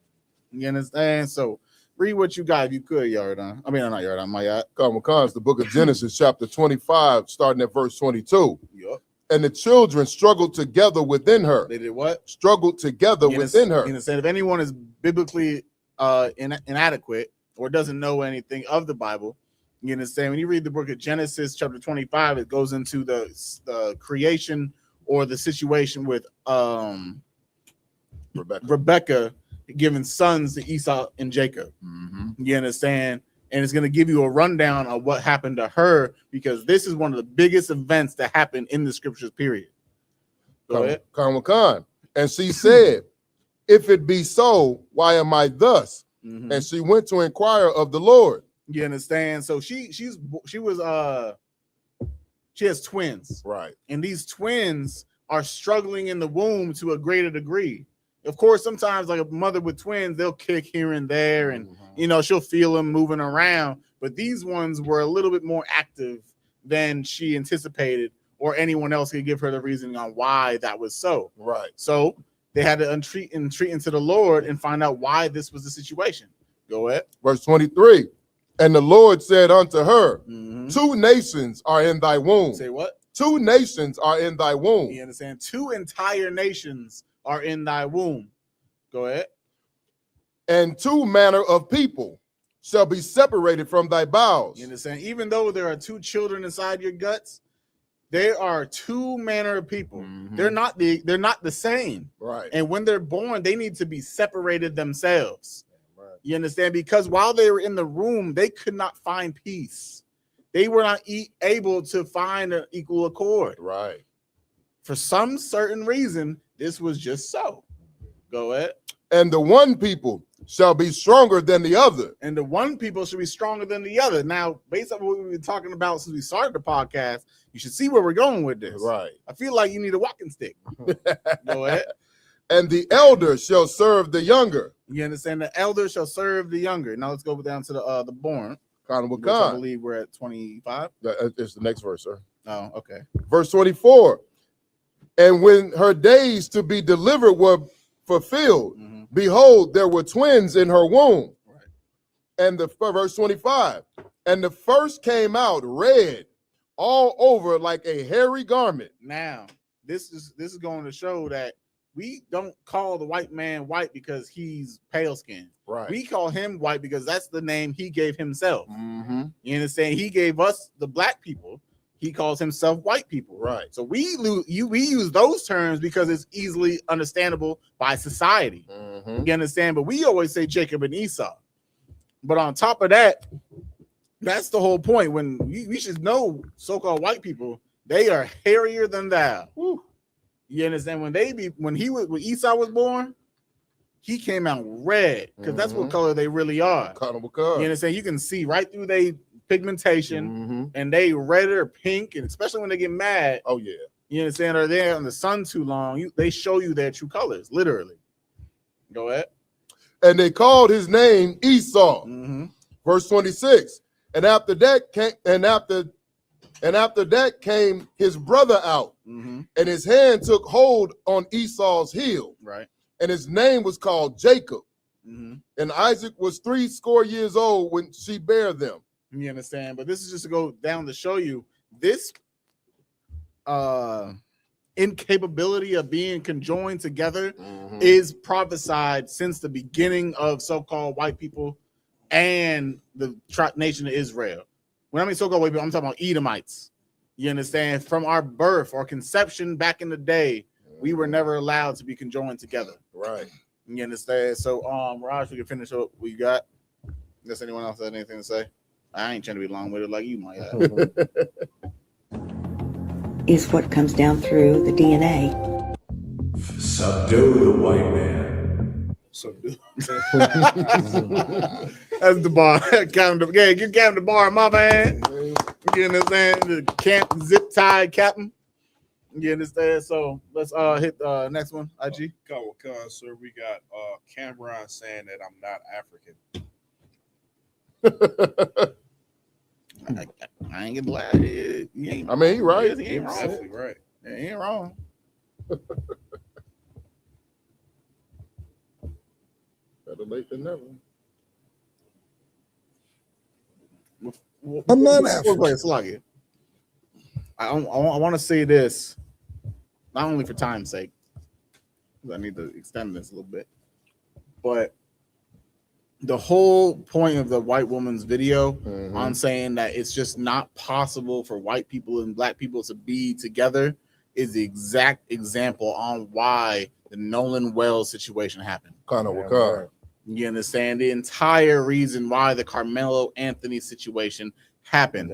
You understand? So read what you got if you could, Yardan. I mean, not Yardan, my yacht. It's the book of Genesis, chapter 25, starting at verse 22. Yep. And the children struggled together within her. They did what? Struggled together within her. You understand? If anyone is biblically inadequate or doesn't know anything of the Bible, you understand? When you read the book of Genesis, chapter 25, it goes into the creation or the situation with Rebecca giving sons to Esau and Jacob. You understand? And it's going to give you a rundown of what happened to her, because this is one of the biggest events that happened in the scriptures, period. Go ahead. And she said, if it be so, why am I thus? And she went to inquire of the Lord. You understand? So she has twins. Right. And these twins are struggling in the womb to a greater degree. Of course, sometimes like a mother with twins, they'll kick here and there and, she'll feel them moving around. But these ones were a little bit more active than she anticipated, or anyone else could give her the reasoning on why that was so. Right. So they had to entreat into the Lord and find out why this was the situation. Go ahead. Verse 23. And the Lord said unto her, 2 nations are in thy womb. Say what? 2 nations are in thy womb. You understand? 2 entire nations are in thy womb. Go ahead. And 2 manner of people shall be separated from thy bowels. You understand? Even though there are 2 children inside your guts, there are 2 manner of people. They're not the same. Right. And when they're born, they need to be separated themselves. Right. You understand? Because while they were in the room, they could not find peace. They were not able to find an equal accord. Right. For some certain reason, this was just so. Go ahead. And the one people shall be stronger than the other. And the one people should be stronger than the other. Now, based on what we've been talking about since we started the podcast, you should see where we're going with this. Right. I feel like you need a walking stick. Go ahead. And the elder shall serve the younger. You understand? The elder shall serve the younger. Now let's go down to the born. I believe we're at 25. It's the next verse, sir. Oh, okay. Verse 24. And when her days to be delivered were fulfilled, behold, there were twins in her womb. Right. And verse 25. And the first came out red all over like a hairy garment. Now, this is going to show that we don't call the white man white because he's pale skinned. Right. We call him white because that's the name he gave himself. You understand? He gave us, the black people, he calls himself white people. Right. So we use those terms because it's easily understandable by society. Mm-hmm. You understand? But we always say Jacob and Esau. But on top of that, that's the whole point. When we should know so-called white people, they are hairier than thou. Woo. You understand? When Esau was born, he came out red because that's what color they really are. Carnival color. You understand? You can see right through their pigmentation, and they red or pink, and especially when they get mad. Oh yeah. You understand? Or they're in the sun too long. They show you their true colors, literally. Go ahead. And they called his name Esau. Verse 26. And after that came his brother out, and his hand took hold on Esau's heel. Right. And his name was called Jacob. And Isaac was 70 years old when she bare them. You understand? But this is just to go down to show you this incapability of being conjoined together is prophesied since the beginning of so-called white people and the nation of Israel. When I mean so-called white people, I'm talking about Edomites. You understand? From our birth or conception back in the day, we were never allowed to be conjoined together. Right. You understand? So, Raj, we can finish up what you got. Does anyone else have anything to say? I ain't trying to be long with it like you might have. Is what comes down through the DNA. Subdue the white man. Subdue. That's the bar. You Captain the bar, my man. You understand? The zip tied captain. You understand? So let's hit the next one. IG. Go, sir. We got Cameron saying that I'm not African. I ain't gonna lie. I mean, he right. He ain't wrong. Definitely right. He ain't wrong. Better late than never. I'm not African. I want to say this, not only for time's sake, I need to extend this a little bit, but the whole point of the white woman's video on saying that it's just not possible for white people and black people to be together is the exact example on why the Nolan Wells situation happened. You understand? The entire reason why the Carmelo Anthony situation happened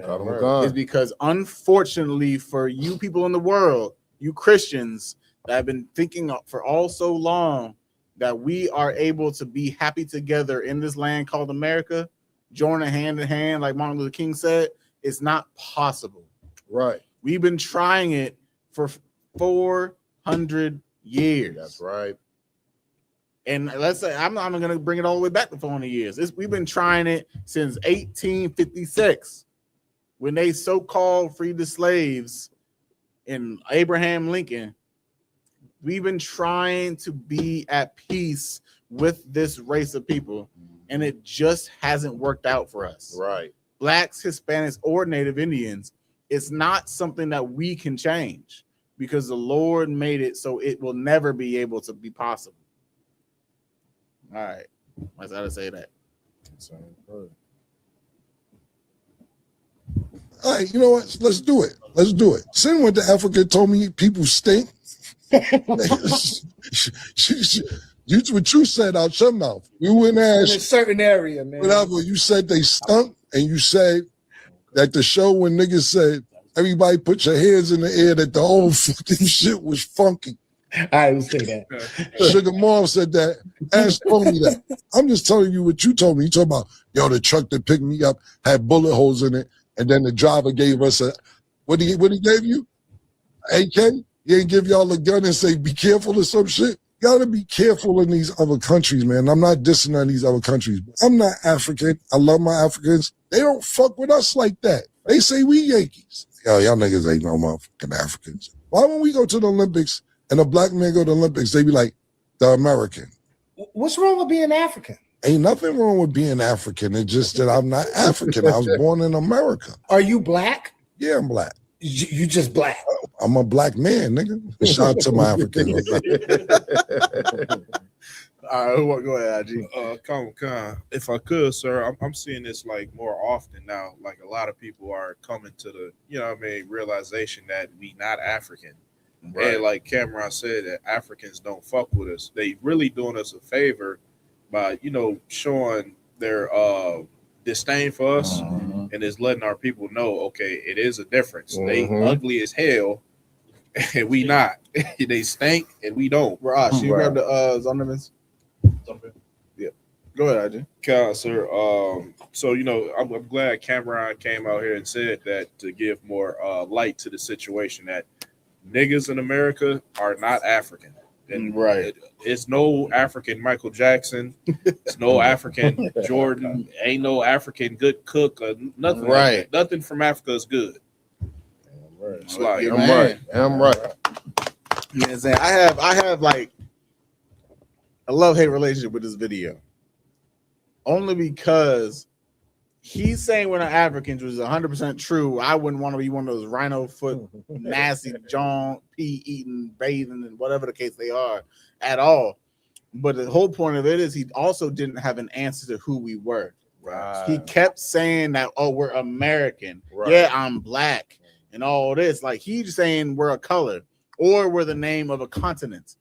is because, unfortunately for you people in the world, you Christians that have been thinking for all so long that we are able to be happy together in this land called America, joining hand in hand, like Martin Luther King said, it's not possible. Right. We've been trying it for 400 years. That's right. And let's say I'm not going to bring it all the way back to 400 years. We've been trying it since 1856, when they so-called freed the slaves in Abraham Lincoln. We've been trying to be at peace with this race of people, and it just hasn't worked out for us. Right. Blacks, Hispanics, or Native Indians, it's not something that we can change because the Lord made it so it will never be able to be possible. All right. I gotta say that. All right, you know what? Let's do it. Let's do it. Sin went to Africa, told me people stink. What you said out your mouth. You went In ask a certain area, man. whatever. You said they stunk, and you said that the show when niggas said everybody put your hands in the air that the whole fucking shit was funky. I didn't say that. Sugar Mom said that. Ash told me that. I'm just telling you what you told me. You talking about, yo, the truck that picked me up had bullet holes in it, and then the driver gave us a, what he gave you? AK? He ain't give y'all a gun and say, be careful or some shit? You gotta be careful in these other countries, man. I'm not dissing on these other countries. I'm not African. I love my Africans. They don't fuck with us like that. They say we Yankees. Yo, y'all niggas ain't no motherfucking Africans. Why when we go to the Olympics and a black man go to the Olympics, they be like, the American. What's wrong with being African? Ain't nothing wrong with being African. It's just that I'm not African. I was born in America. Are you black? Yeah, I'm black. You just black. I'm a black man, nigga. Shout out to my Africans. All right, go ahead, IG. If I could, sir, I'm seeing this like more often now. Like a lot of people are coming to the, realization that we not African. Right. And like Cameron said, that Africans don't fuck with us. They really doing us a favor by, showing their disdain for us and is letting our people know, okay, it is a difference. They ugly as hell and we not. They stink and we don't. Raj, you grab the Zondermans? Yeah. Go ahead, IJ. Okay, sir. So I'm glad Cameron came out here and said that to give more light to the situation that niggas in America are not African. And it's no African Michael Jackson. It's no African Jordan. Ain't no African good cook or nothing. Like that. Nothing from Africa is good. Right. It's like, I'm right. You know what I'm saying? I have like a love-hate relationship with this video. Only because he's saying we're not Africans, which is 100% true. I wouldn't want to be one of those rhino foot, nasty John P. eating, bathing, and whatever the case they are at all. But the whole point of it is he also didn't have an answer to who we were. Right. He kept saying that, oh, we're American. Right. Yeah, I'm black and all this. Like he's saying we're a color or we're the name of a continent.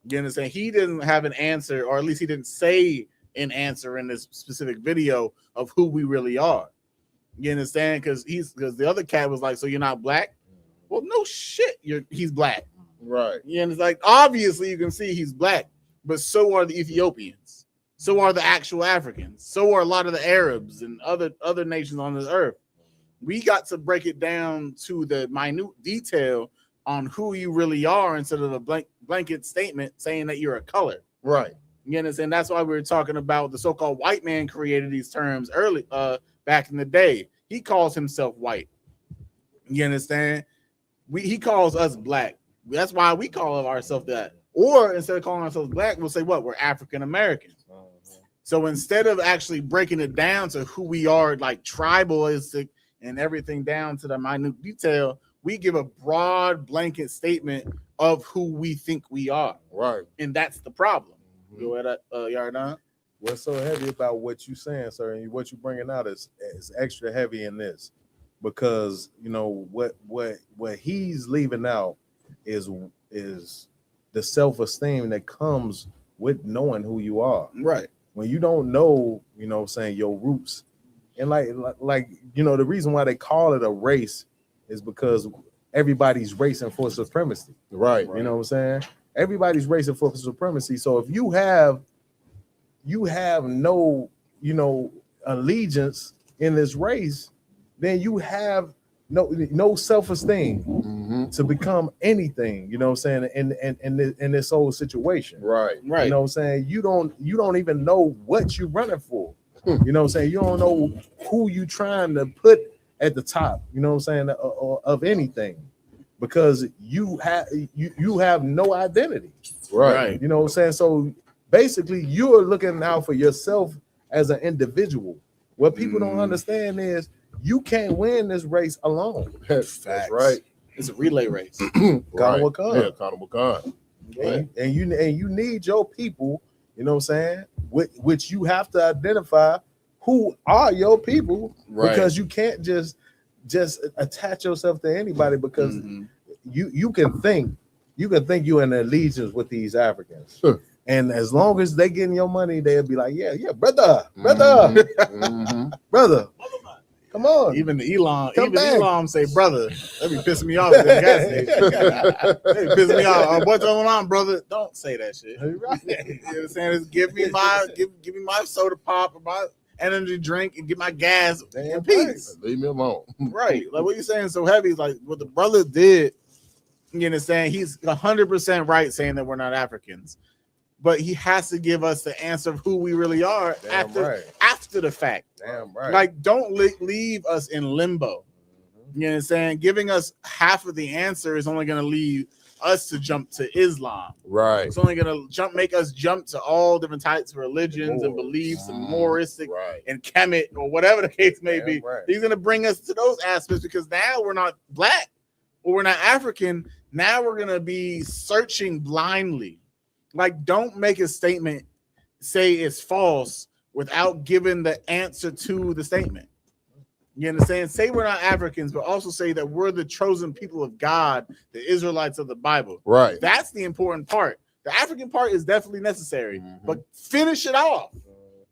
You understand? He didn't have an answer, or at least he didn't say an answer in this specific video of who we really are. You understand? Because the other cat was like, so you're not black? Well, no shit, he's black. Right. Yeah, and it's like obviously you can see he's black, but so are the Ethiopians, so are the actual Africans, so are a lot of the Arabs and other nations on this earth. We got to break it down to the minute detail on who you really are instead of a blanket statement saying that you're a color. Right. You understand? That's why we were talking about the so-called white man created these terms early, back in the day. He calls himself white. You understand? He calls us black. That's why we call ourselves that. Or instead of calling ourselves black, we'll say what? We're African American. So instead of actually breaking it down to who we are, like tribalistic and everything down to the minute detail, we give a broad blanket statement of who we think we are. Right. And that's the problem. Go ahead, Yardan. What's so heavy about what you saying, sir, and what you bringing out is extra heavy in this, because what he's leaving out is the self-esteem that comes with knowing who you are. Right. When you don't know, your roots, and like the reason why they call it a race is because everybody's racing for supremacy. Right. You know what I'm saying? Everybody's racing for supremacy. So if you have no, allegiance in this race, then you have no self-esteem to become anything, you know what I'm saying, in this whole situation. Right. You know what I'm saying? You don't even know what you're running for. You know what I'm saying? You don't know who you trying to put at the top, you know what I'm saying, of anything. Because you have no identity. Right. You know what I'm saying? So basically you're looking out for yourself as an individual. What people don't understand is you can't win this race alone. That's right. It's a relay race. Right. Right. And you need your people, you know what I'm saying, which you have to identify who are your people, because you can't just attach yourself to anybody, because you can think you're in allegiance with these Africans. Sure. And as long as they getting your money, they'll be like, yeah, brother, brother. Come on. Even Elon say, brother. That be pissing me off. They be pissing me off. What's going on, brother? Don't say that shit. Right. You know what I'm saying? Just give me my soda pop or my energy drink and get my gas in peace. Leave me alone. Right. Like what you saying so heavy is like what the brother did. You understand? He's 100% right saying that we're not Africans. But he has to give us the answer of who we really are after the fact. Damn right. Like, don't leave us in limbo. You know what I'm saying? Giving us half of the answer is only going to lead us to jump to Islam. Right. It's only going to make us jump to all different types of religions and beliefs and moristic and Kemet or whatever the case may be. Right. He's going to bring us to those aspects because now we're not black or we're not African. Now we're going to be searching blindly. Like, don't make a statement say is false without giving the answer to the statement. You understand? Say we're not Africans, but also say that we're the chosen people of God, the Israelites of the Bible. Right. That's the important part. The African part is definitely necessary, but finish it off.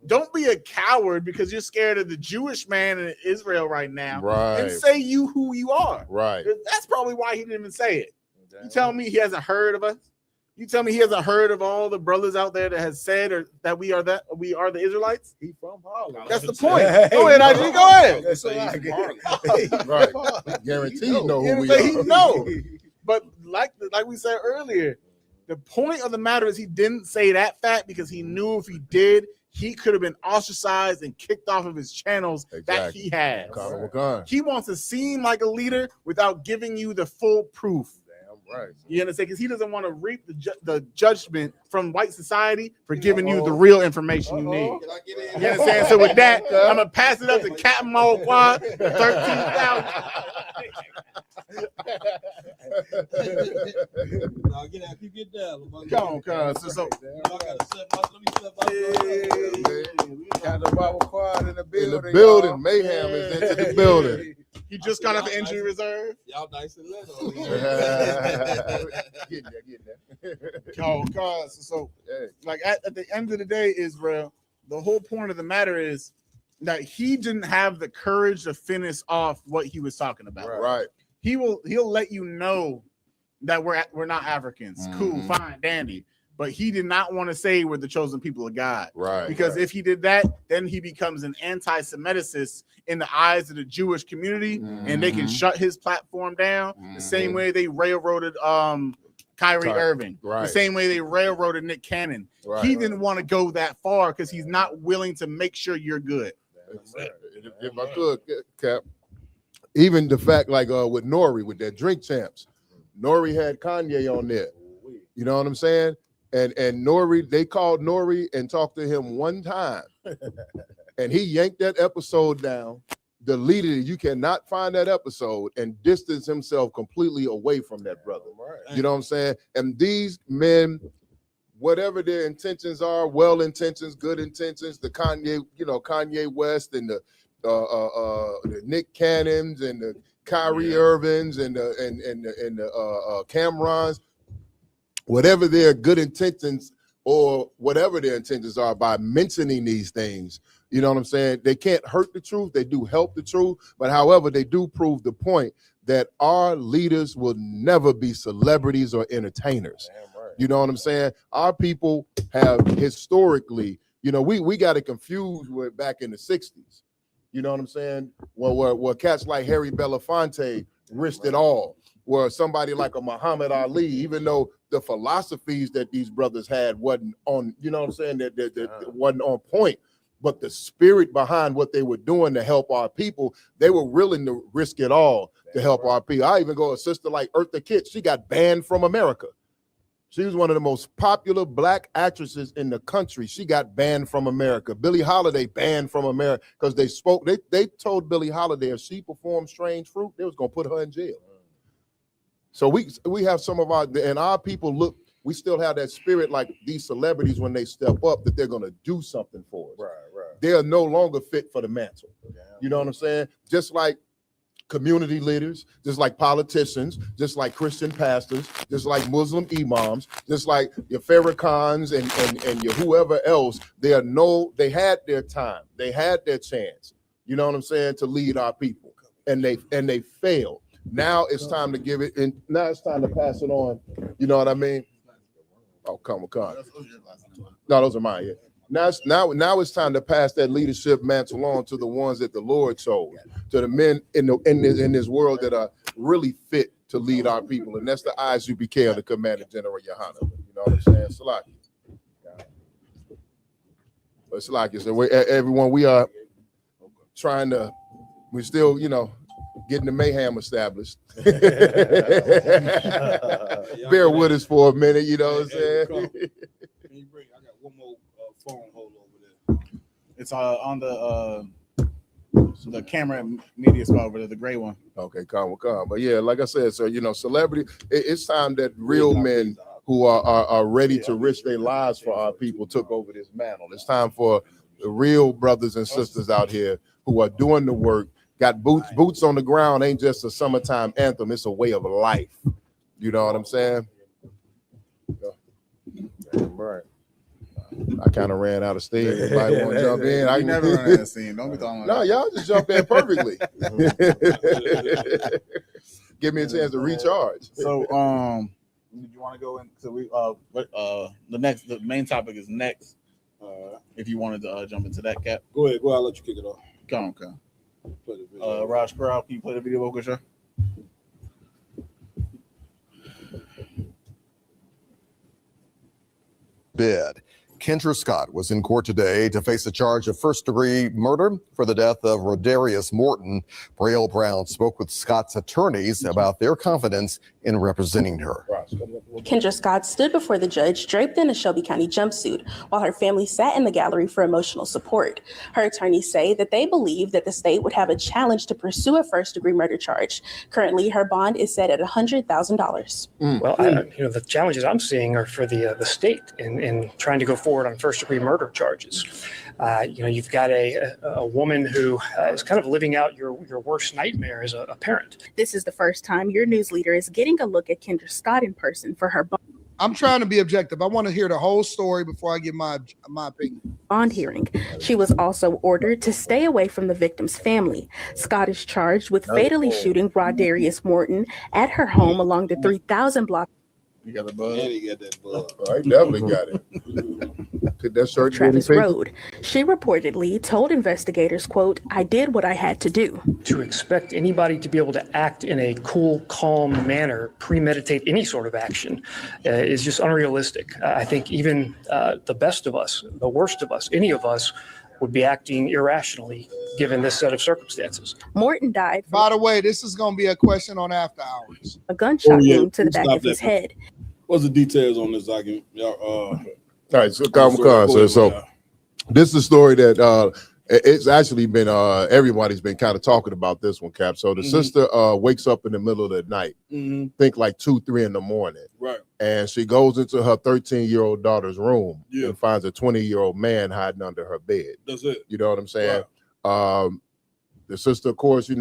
Don't be a coward because you're scared of the Jewish man in Israel right now. Right. And say who you are. Right. That's probably why he didn't even say it. You tell me he hasn't heard of us? You tell me he hasn't heard of all the brothers out there that has said or that we are the Israelites? He from Harlem. That's the point. Go ahead, IG. Go ahead. Right. Guaranteed know who we are. He know. But like we said earlier, the point of the matter is he didn't say that fact because he knew if he did, he could have been ostracized and kicked off of his channels that he has. He wants to seem like a leader without giving you the full proof. Right. You understand? Because he doesn't want to reap the judgment from white society for giving you the real information you need. You understand? So with that, I'm going to pass it up to Captain Mal Quad, 13,000. Get down. Come on, cuz. So, Got the Bible Quad in the building. In the building. Mayhem is into the building. He just got off the injury reserve. Y'all nice and lit over Get there. Oh, cuz. So, like at the end of the day, Israel, the whole point of the matter is that he didn't have the courage to finish off what he was talking about. Right. He'll let you know that we're not Africans. Cool, fine, dandy. But he did not want to say we're the chosen people of God. Right. Because if he did that, then he becomes an anti-Semiticist in the eyes of the Jewish community, and they can shut his platform down the same way they railroaded Kyrie Irving, the same way they railroaded Nick Cannon. He didn't want to go that far because he's not willing to make sure you're good. If I could, Cap, even the fact like with Nori, with that Drink Champs, Nori had Kanye on there. You know what I'm saying? And Nori, they called Nori and talked to him one time, and he yanked that episode down, deleted it. You cannot find that episode, and distance himself completely away from that brother. You know what I'm saying? And these men, whatever their intentions are, well intentions, good intentions, the Kanye West and the Nick Cannons and the Kyrie Irvings and the Camerons, whatever their good intentions or whatever their intentions are by mentioning these things, you know what I'm saying? They can't hurt the truth. They do help the truth. But however, they do prove the point that our leaders will never be celebrities or entertainers. You know what I'm saying? Our people have historically, we got it confused with back in the 60s. You know what I'm saying? Where cats like Harry Belafonte risked it all. Where somebody like a Muhammad Ali, even though the philosophies that these brothers had wasn't on, you know what I'm saying, that wasn't on point, but the spirit behind what they were doing to help our people, they were willing to risk it all to help our people. I even go a sister like Eartha Kitt, she got banned from America. She was one of the most popular black actresses in the country. She got banned from America. Billie Holiday banned from America because they told Billie Holiday if she performed Strange Fruit, they was gonna put her in jail. So we have some of our people we still have that spirit like these celebrities when they step up that they're gonna do something for us. Right. They are no longer fit for the mantle. You know what I'm saying? Just like community leaders, just like politicians, just like Christian pastors, just like Muslim imams, just like your Farrakhan's and your whoever else, they had their time, they had their chance, you know what I'm saying, to lead our people, and they failed. Now it's time to give it, and now it's time to pass it on. You know what I mean? Oh, come on. No, those are mine. Yeah. Now it's time to pass that leadership mantle on to the ones that the Lord chose, to the men in this world that are really fit to lead our people, and that's the ISUPK of the Commander General Yohana. You know what I'm saying? Salaki. But Salaki, so everyone, we are trying to, we're still, getting the mayhem established. Bear with us for a minute, you know what I'm saying? I got one more phone hold over there. It's on the camera media spot over there, the gray one. Okay, calm. But yeah, like I said, so celebrity, it's time that real men who are ready to risk their lives for our people took over this mantle. It's time for the real brothers and sisters out here who are doing the work, got boots on the ground. Ain't just a summertime anthem, it's a way of life. You know what I'm saying? Right. I kind of ran out of steam. Anybody want to jump in? I never run out of steam. Don't be talking No, y'all just jump in perfectly. Give me a chance to recharge. So, do you want to go in? So the main topic is next. If you wanted to jump into that, Cap. Go ahead. I'll let you kick it off. Come on. Raj Crowd, can you play the video vocal show? Bid. Kendra Scott was in court today to face a charge of first-degree murder for the death of Rodarius Morton. Braille Brown spoke with Scott's attorneys about their confidence in representing her. Kendra Scott stood before the judge draped in a Shelby County jumpsuit while her family sat in the gallery for emotional support. Her attorneys say that they believe that the state would have a challenge to pursue a first-degree murder charge. Currently, her bond is set at $100,000. Well, the challenges I'm seeing are for the state in trying to go forward on first-degree murder charges. You've got a woman who is kind of living out your worst nightmare as a parent. This is the first time your news leader is getting a look at Kendra Scott in person for her I'm trying to be objective. I want to hear the whole story before I give my opinion. bond hearing. She was also ordered to stay away from the victim's family. Scott is charged with fatally shooting Rodarius Morton at her home along the 3000 block. You got the bug? Yeah, he got that bug. I definitely got it. Could that search Travis Road. She reportedly told investigators, quote, "I did what I had to do." To expect anybody to be able to act in a cool, calm manner, premeditate any sort of action, is just unrealistic. I think even the best of us, the worst of us, any of us, would be acting irrationally given this set of circumstances. Morton died. By the way, this is going to be a question on After Hours. A gunshot wound to the back of his head. What's the details on this document? All right, so so this is a story that it's actually been everybody's been kind of talking about this one, Cap. So the sister wakes up in the middle of the night, think like 2-3 in the morning, right? And she goes into her 13-year-old daughter's room and finds a 20-year-old man hiding under her bed. That's it. You know what I'm saying? Right. The sister, of course, she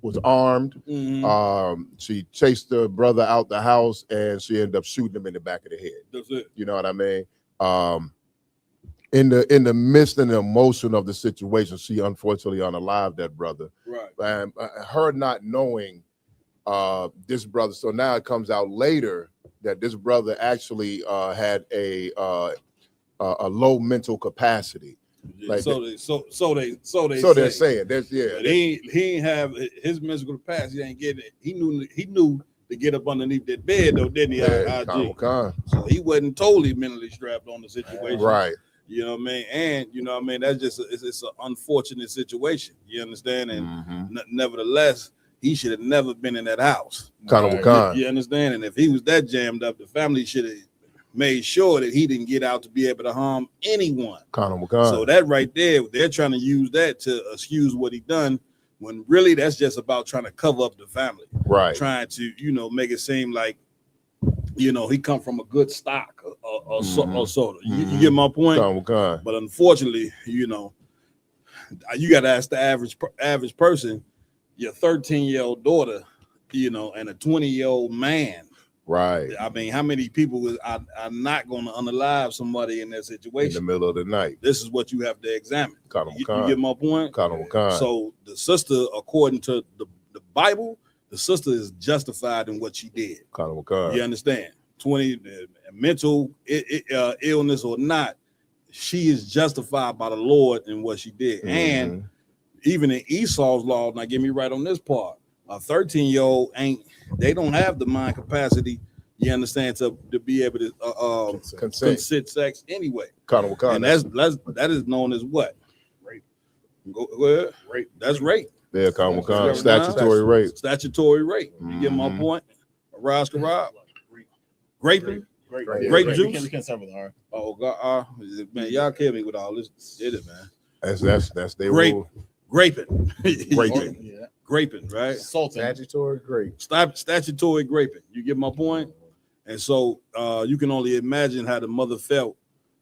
was armed. She chased the brother out the house and she ended up shooting him in the back of the head. That's it. You know what I mean? In the midst and the emotion of the situation, she unfortunately unalived that brother. Right. And her not knowing this brother, so now it comes out later that this brother actually had a low mental capacity. Like so they're saying that's But he ain't have his mental capacity. Ain't getting it. He knew to get up underneath that bed though, didn't he? So he wasn't totally mentally strapped on the situation, right? You know what I mean? And you know what I mean? That's just it's an unfortunate situation. You understand? And nevertheless, he should have never been in that house. You understand? And if he was that jammed up, the family should have made sure that he didn't get out to be able to harm anyone. So that right there, they're trying to use that to excuse what he done, when really that's just about trying to cover up the family. Right. Trying to, make it seem like, he come from a good stock or sort of. You get my point? But unfortunately, you got to ask the average person, your 13-year-old daughter, and a 20-year-old man. Right. I mean, how many people are not going to unalive somebody in that situation? In the middle of the night. This is what you have to examine. You get my point? So the sister, according to the Bible, the sister is justified in what she did. You understand? 20 mental illness or not, she is justified by the Lord in what she did. And even in Esau's law, now get me right on this part, a 13-year-old they don't have the mind capacity, you understand, to be able to consent sex anyway. And that is known as what? Rape. Go ahead. Rape. That's rape. Yeah, statutory rape. Statutory rape. You get my point? Rob. Graping. Grape juice. We can't start with R. Oh God, man, y'all kill me with all this. Did it, man? That's their rule. Graping. Yeah. Graping, right? Statutory grape. Statutory graping. You get my point? And so you can only imagine how the mother felt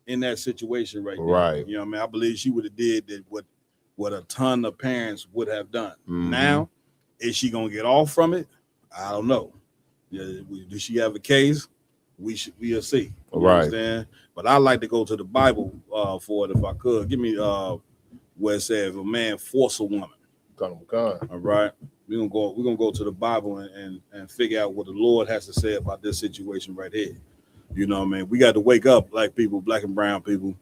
in that situation right there. Right. You know what I mean? I believe she would have did that what a ton of parents would have done. Now, is she gonna get off from it? I don't know. Does she have a case? We'll see. You Right. understand? But I like to go to the Bible for it if I could. Give me where it says if a man force a woman. All right. We're gonna go to the Bible and figure out what the Lord has to say about this situation right here. You know what I mean? We got to wake up, black people, black and brown people.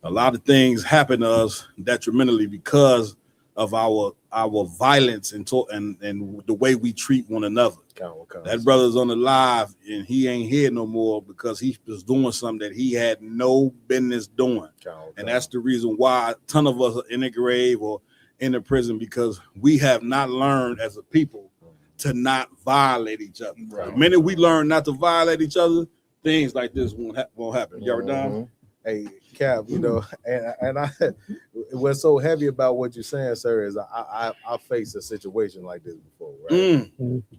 A lot of things happen to us detrimentally because of our violence and the way we treat one another. That brother's on the live and he ain't here no more because he was doing something that he had no business doing. And that's the reason why a ton of us are in the grave or in the prison, because we have not learned as a people to not violate each other. The minute we learn not to violate each other, things like this won't happen. You ever done? Hey, Cap, you know, and I what's so heavy about what you're saying, sir, is I faced a situation like this before, right?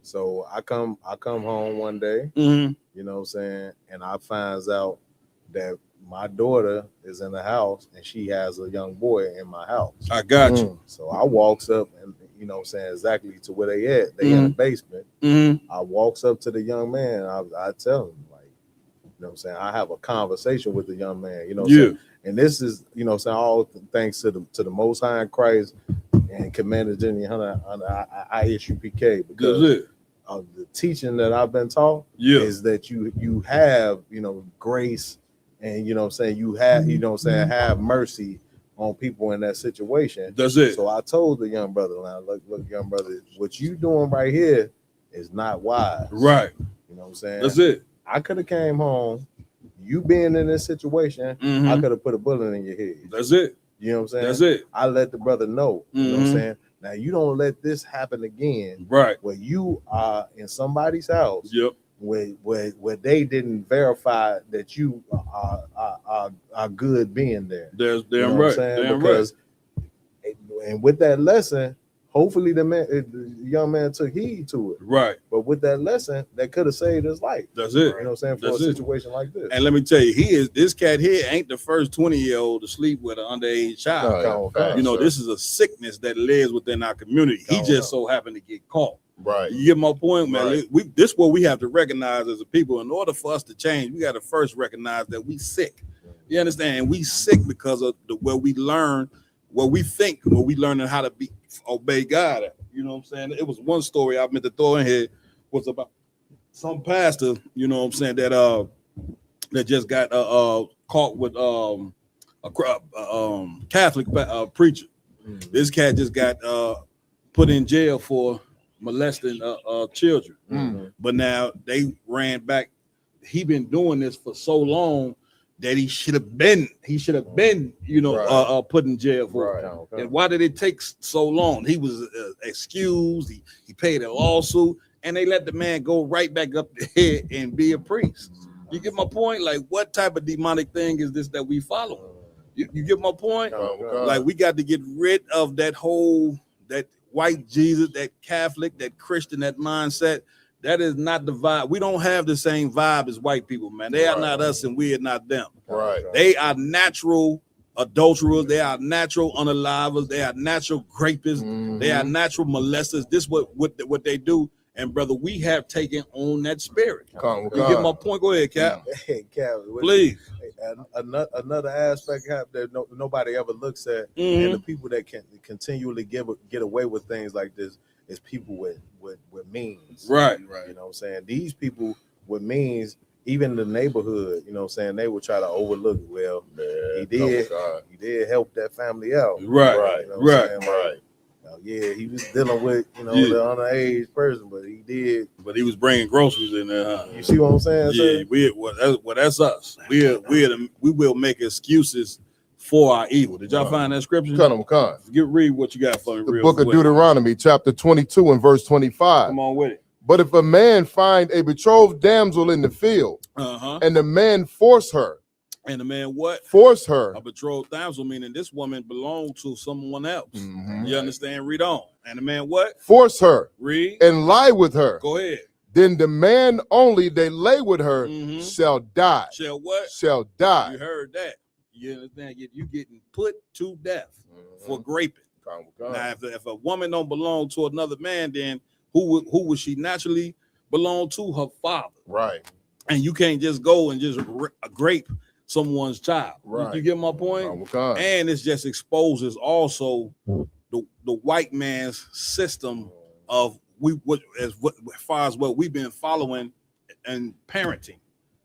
So I come home one day, you know what I'm saying, and I finds out that my daughter is in the house and she has a young boy in my house. I got you. So I walks up and, you know what I'm saying, exactly to where they at. They in the basement. I walks up to the young man. I tell him, like, you know what I'm saying, I have a conversation with the young man, you know what I'm saying? And this is, you know what I'm saying, all thanks to the Most High in Christ and Commander Jenny Hunter under ISUPK, because of the teaching that I've been taught is that you have, you know, grace. And you know what I'm saying, you have, you know what I'm saying, have mercy on people in that situation. That's it. So I told the young brother, look, young brother, what you doing right here is not wise. Right. You know what I'm saying? That's it. I could have came home, you being in this situation, I could have put a bullet in your head. That's it. You know what I'm saying? That's it. I let the brother know. You know what I'm saying? Now you don't let this happen again. Right. Where you are in somebody's house. Yep. Where they didn't verify that you are good being there. Damn you know right. What I'm saying? Damn because, right. And with that lesson, hopefully the young man took heed to it. Right. But with that lesson, that could have saved his life. That's it. You know what I'm saying? For That's a it. situation like this. And let me tell you, this cat here ain't the first 20-year-old to sleep with an underage child. You know, this is a sickness that lives within our community. He just so happened to get caught. Right. You get my point, man. Right. This is what we have to recognize as a people. In order for us to change, we got to first recognize that we sick. You understand? And we sick because of where we learn, what we think, what we learning how to obey God. You know what I'm saying? It was one story I meant to throw in here was about some pastor, you know what I'm saying, that just got caught with a Catholic preacher. This cat just got put in jail for molesting children. But now they ran back. He been doing this for so long that he should have been, you know, put in jail for it. And why did it take so long? He was excused. He paid a lawsuit, and they let the man go right back up there and be a priest. You get my point? Like, what type of demonic thing is this that we follow? You get my point? Like, we got to get rid of that white Jesus, that Catholic, that Christian, that mindset. That is not the vibe. We don't have the same vibe as white people, man. They are not us and we are not them. Right. They are natural adulterers. They are natural unalivers. They are natural rapists. They are natural molesters. This is what they do. And brother, we have taken on that spirit. You get my point? Go ahead, Cap. Hey, Cap, please. Another aspect that nobody ever looks at, and the people that can continually get away with things like this is people with means. Right. You know what I'm saying? These people with means, even in the neighborhood, you know what I'm saying, they would try to overlook, well, he did help that family out. Right. You know what I'm saying? Yeah, he was dealing with, you know, the underage person, but he did. But he was bringing groceries in there, huh? You see what I'm saying? Yeah, that's us. We will make excuses for our evil. Did y'all find that scripture? Read what you got for me. The book of Deuteronomy, chapter 22 and verse 25. Come on with it. But if a man find a betrothed damsel in the field, and the man force her, and the man what? Force her. A betrothed damsel, meaning this woman belonged to someone else. You understand? Read on. And the man what? Force her. Read. And lie with her. Go ahead. then the man only they lay with her shall die. Shall what? Shall die. You heard that. You understand? You getting put to death for raping. Now, if a woman don't belong to another man, then who would she naturally belong to? Her father. Right. And you can't just go and just grape someone's child. Right. You get my point? And it just exposes also the white man's system of as far as what we've been following and parenting.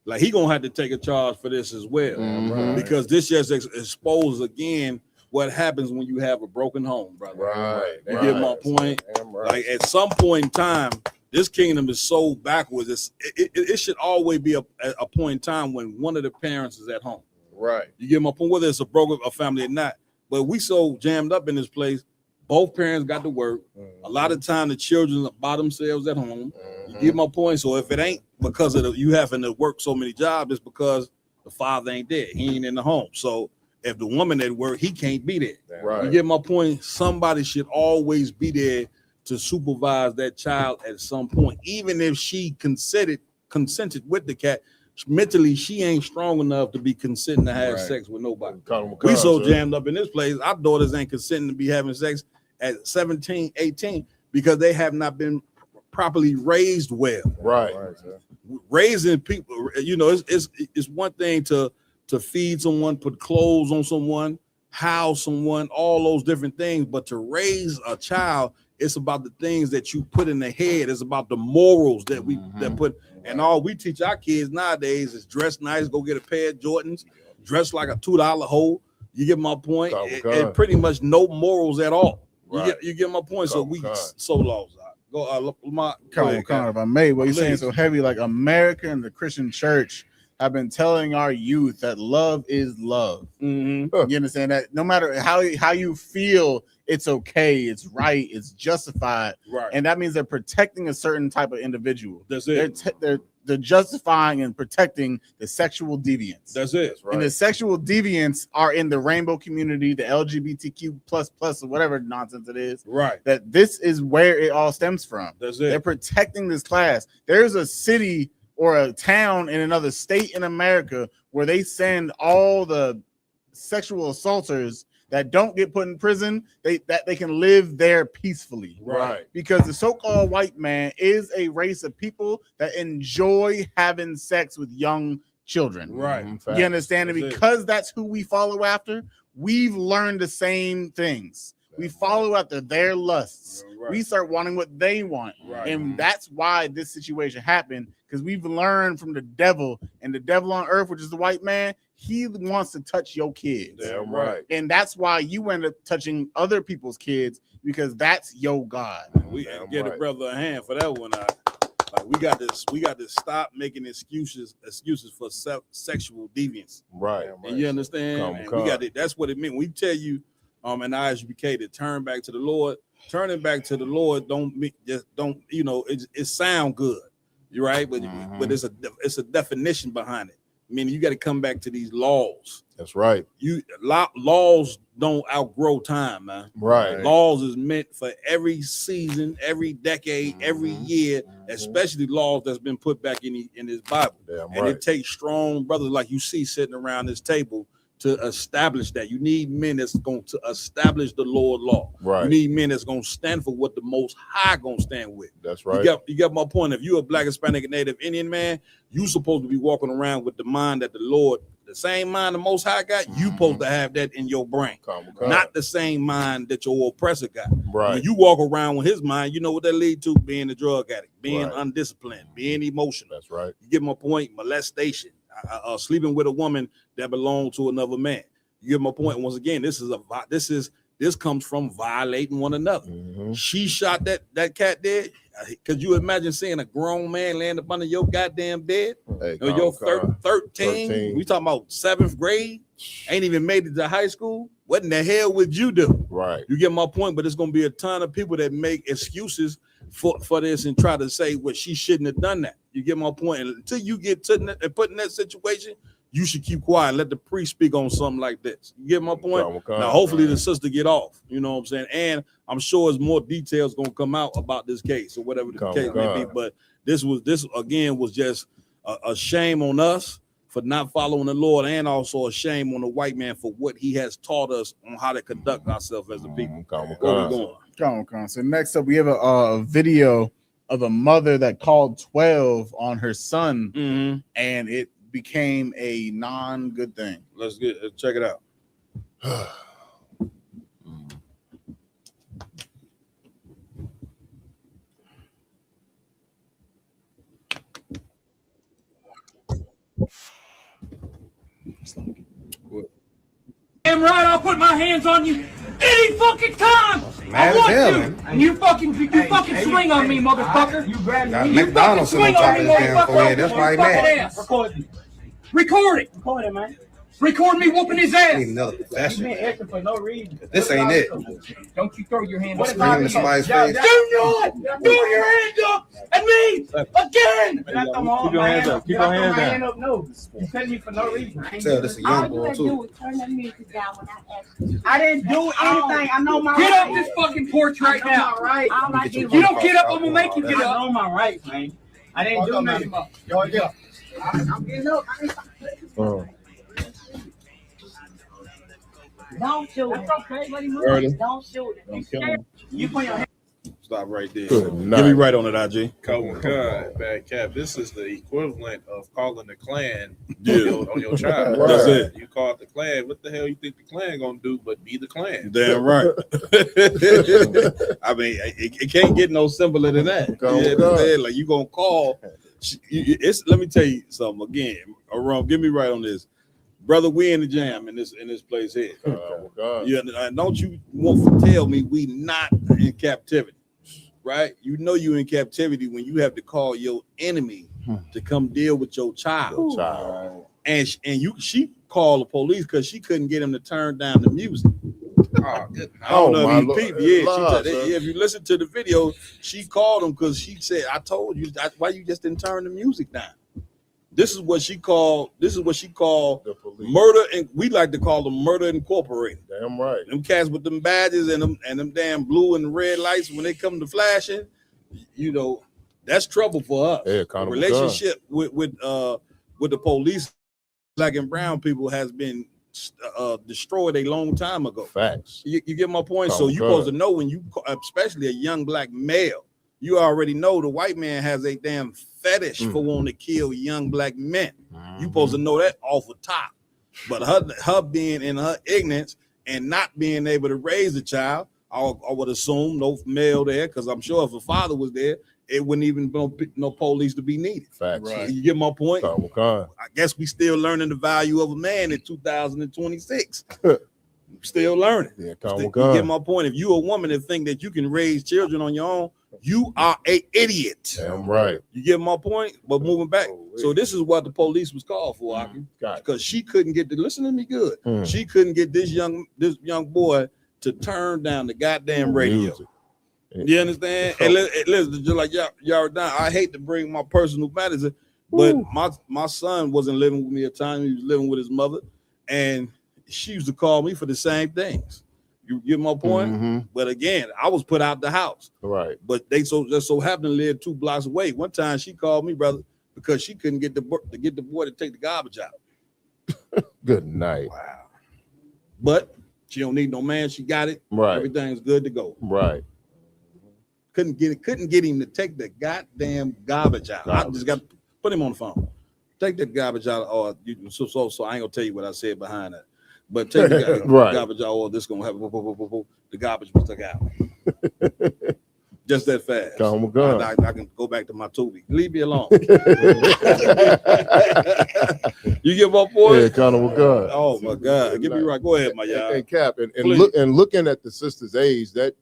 Like he gonna have to take a charge for this as well, because this just exposes again what happens when you have a broken home, brother. Right. You get my point? Like at some point in time, this kingdom is so backwards. It should always be a point in time when one of the parents is at home. Right. You get my point, whether it's a broken family or not. But we so jammed up in this place, both parents got to work. A lot of time the children are by themselves at home. You get my point? So if it ain't because of you having to work so many jobs, it's because the father ain't there. He ain't in the home. So if the woman at work, he can't be there. Right. You get my point? Somebody should always be there to supervise that child at some point, even if she consented with the cat. Mentally, she ain't strong enough to be consenting to have sex with nobody. We so jammed up in this place, our daughters ain't consenting to be having sex at 17, 18 because they have not been properly raised well. Right. Raising people, it's one thing to feed someone, put clothes on someone, house someone, all those different things, but to raise a child, it's about the things that you put in the head. It's about the morals that we that put. And all we teach our kids nowadays is dress nice, go get a pair of Jordans, dress like a $2 hoe. You get my point? And pretty much no morals at all. You get my point? So we so lost. Go, Connor, if I may, what you're saying so heavy, like America and the Christian church have been telling our youth that love is love. You understand that? No matter how you feel, it's okay, it's right, it's justified, right? And that means they're protecting a certain type of individual. That's it. They're justifying and protecting the sexual deviants. That's it. Right. And the sexual deviants are in the rainbow community, the LGBTQ plus or whatever nonsense it is. Right. That this is where it all stems from. That's it. They're protecting this class. There's a city or a town in another state in America where they send all the sexual assaulters that don't get put in prison, that they can live there peacefully. Right. Because the so-called white man is a race of people that enjoy having sex with young children. Right. You understand? And because that's who we follow after, we've learned the same things. We follow after their lusts. Right. We start wanting what they want. Right. And that's why this situation happened, because we've learned from the devil, and the devil on earth, which is the white man, he wants to touch your kids. Damn right. And that's why you end up touching other people's kids, because that's your God. We get a brother a hand for that one. Like we got to stop making excuses for sexual deviance. Right. And you understand? We got it. That's what it meant. We tell you in ISBK to turn back to the Lord. Turning back to the Lord it sound good. You're right, but it's a definition behind it. I mean, you got to come back to these laws. That's right. Laws don't outgrow time, man. Right. Laws is meant for every season, every decade, every year, especially laws that's been put back in this Bible. And it takes strong brothers like you see sitting around this table to establish that. You need men that's going to establish the Lord law. Right. You need men that's going to stand for what the Most High going to stand with. That's right. You got my point. If you're a Black, Hispanic, and Native Indian man, you supposed to be walking around with the mind that the Lord, the same mind the Most High got, you supposed to have that in your brain. Not the same mind that your oppressor got. Right. When you walk around with his mind, you know what that lead to? Being a drug addict, being undisciplined, being emotional. That's right. You get my point? Molestation. Sleeping with a woman that belonged to another man. You get my point. Once again, this comes from violating one another. She shot that cat dead. Could you imagine seeing a grown man laying up under your goddamn bed? You're 13. We talking about 7th grade. Ain't even made it to high school. What in the hell would you do? Right. You get my point. But it's gonna be a ton of people that make excuses for this and try to say, well, she shouldn't have done that. You get my point. And until you get put in that situation, you should keep quiet. Let the priest speak on something like this. You get my point? Now, hopefully the sister get off. You know what I'm saying? And I'm sure there's more details gonna come out about this case or whatever the case may be. But this again was just a shame on us for not following the Lord, and also a shame on the white man for what he has taught us on how to conduct ourselves as a people. Where we going? So next up, we have a video of a mother that called 12 on her son, and it became a non-good thing. Let's check it out. Damn right, I'll put my hands on you any fucking time. I want to. And you fucking swing on me, motherfucker. You grab me. You fucking swing on me, motherfucker. That's why he mad. Record it. Record it, man. Record me whooping his ass. Another profession. For no reason. This ain't it. Don't you throw your hand up. Screaming in somebody's face. Do not throw your hands up at me again. Keep your hands up. Keep your hands down. No, you send me for no reason. Tell this a young boy too. Turn that music down when I ask you. I didn't do anything. I know my rights. Get off this fucking porch right now. Right. You don't get up, I'm gonna make you get up. I know my rights, man. I didn't do nothing. Yo, get up. I'm getting up. Don't shoot it. That's okay, buddy. Don't shoot it. You put your hand. Stop right there. Good night. Give me right on it, IJ. Bad Cap. This is the equivalent of calling the Klan Yeah. on your child. That's it. You call it the Klan. What the hell you think the Klan gonna do but be the Klan? Damn right. I mean, it can't get no simpler than that. Like you gonna call. Let me tell you something again. Around, get me right on this. Brother, we in the jam in this place here. Don't you want to tell me we not in captivity, right? You know you in captivity when you have to call your enemy to come deal with your child. And she called the police because she couldn't get him to turn down the music. I don't know if you peeped. If you listen to the video, she called him because she said, "I told you why you just didn't turn the music down." This is what she called the murder, and we like to call them Murder Incorporated. Damn right. Them cats with them badges and them damn blue and red lights when they come to flashing, you know, that's trouble for us. Yeah, the relationship with the police, black and brown people, has been destroyed a long time ago. Facts. You get my point? So you're supposed to know when you, especially a young black male, you already know the white man has a damn fetish for wanting to kill young black men. You supposed to know that off the top. But her being in her ignorance and not being able to raise a child, I would assume no male there, because I'm sure if a father was there, it wouldn't even be no police to be needed. Facts. Right. You get my point? I guess we still learning the value of a man in 2026. Still learning. Yeah, you get my point? If you a woman and think that you can raise children on your own, you are a idiot. Damn right. You get my point? But moving back, so this is what the police was called for, because she couldn't get listen to me good. She couldn't get this young boy to turn down the goddamn radio. You understand? And listen, just like y'all down. I hate to bring my personal matters, but my son wasn't living with me at the time. He was living with his mother, and she used to call me for the same things. You get my point? But again, I was put out the house. Right. But they just so happened to live 2 blocks away. One time she called me, brother, because she couldn't get the boy to take the garbage out. Good night. Wow. But she don't need no man. She got it. Right. Everything's good to go. Right. Couldn't get him to take the goddamn garbage out. I just got to put him on the phone. Take that garbage out, or so I ain't gonna tell you what I said behind that. But take the garbage out, or this gonna happen. The garbage was took out. Just that fast. I can go back to my Tubi. Leave me alone. You get my point? Yeah, kind of good. Oh my God. Get me right. Go ahead, my y'all. Hey, Cap, and looking at the sister's age, that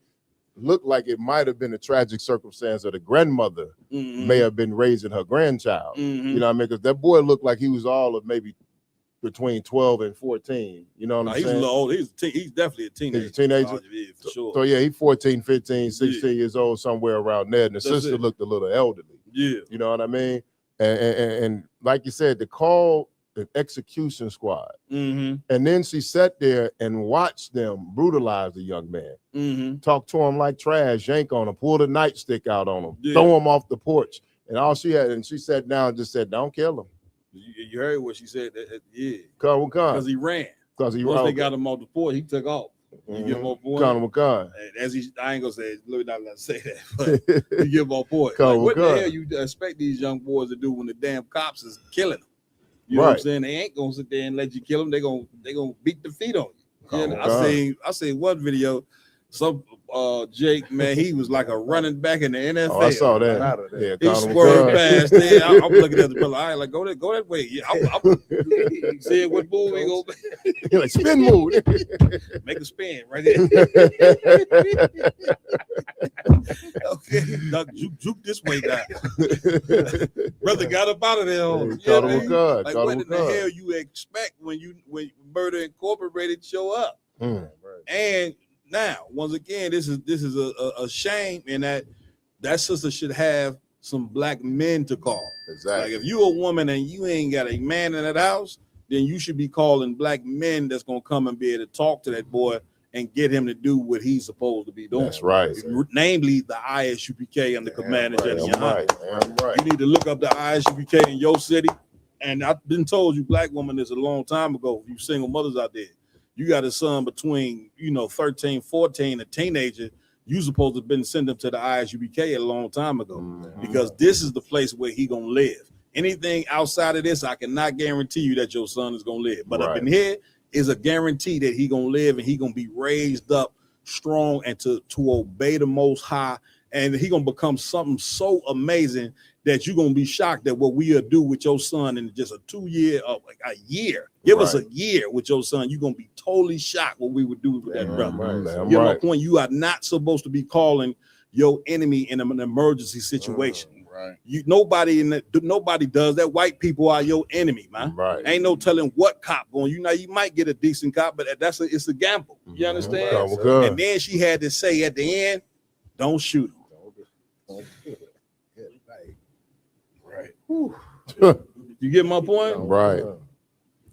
looked like it might have been a tragic circumstance that a grandmother may have been raising her grandchild. You know what I mean? Because that boy looked like he was all of maybe between 12 and 14. You know what I'm saying? He's a little old. He's definitely a teenager. He's a teenager. Yeah, for sure. So yeah, he's 14, 15, 16 years old, somewhere around there. And the sister looked a little elderly. Yeah. You know what I mean? And like you said, to call an execution squad. Mm-hmm. And then she sat there and watched them brutalize the young man. Mm-hmm. Talk to him like trash, yank on him, pull the nightstick out on him, Yeah. throw him off the porch. And all she had, and she sat down and just said, don't kill him. You heard what she said? Yeah. Because he ran. Because he Once ran. they got him off the porch, he took off. You get more point. As he, I ain't gonna say, Louis not allowed to say that, but you give more point. Like, what the hell you expect these young boys to do when the damn cops is killing them? You know what I'm saying? They ain't gonna sit there and let you kill them. They gonna beat the feet on you. You know, I seen one video. Some Jake, man, he was like a running back in the NFL. Oh, I saw that. Yeah, he swerved past there. I'm looking at the brother. I like go that way. Yeah, I'm seeing what move he go. Like spin move. Make a spin right there. Okay, Doug, juke this way now. Brother got up out of there. Like what in the hell you expect when Murder Incorporated show up? And now, once again, this is a shame in that sister should have some black men to call. Exactly. Like if you a woman and you ain't got a man in that house, then you should be calling black men that's gonna come and be able to talk to that boy and get him to do what he's supposed to be doing. That's right. Namely, the ISUPK and the Commander General. Right. You need to look up the ISUPK in your city. And I've been told you, black woman, this a long time ago. You single mothers out there. You got a son between, 13, 14, a teenager, you supposed to have been sent him to the ISUPK a long time ago because this is the place where he gonna live. Anything outside of this, I cannot guarantee you that your son is gonna live. But up in here is a guarantee that he gonna live and he gonna be raised up strong and to obey the Most High, and he gonna become something so amazing that you're gonna be shocked at what we'll do with your son in just a 2 year, like a year. Give us a year with your son. You're gonna be totally shocked what we would do with that brother. You get my point? You are not supposed to be calling your enemy in an emergency situation. Nobody does that. White people are your enemy, man. Ain't no telling what cop going. You might get a decent cop, but it's a gamble. You understand? And then she had to say at the end, don't shoot him. You get my point? Right.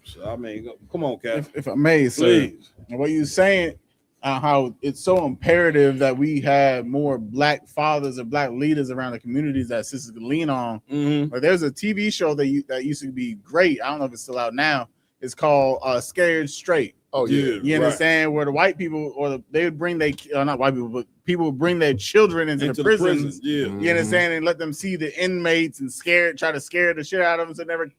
So, I mean, come on, Cap. If I may, please. What you're saying, how it's so imperative that we have more black fathers or black leaders around the communities that sisters can lean on. Like there's a TV show that used to be great. I don't know if it's still out now. It's called Scared Straight. Oh yeah, you understand? Where the white people they would bring not white people, but people would bring their children into the prisons. Yeah, you understand, and let them see the inmates and try to scare the shit out of them so they never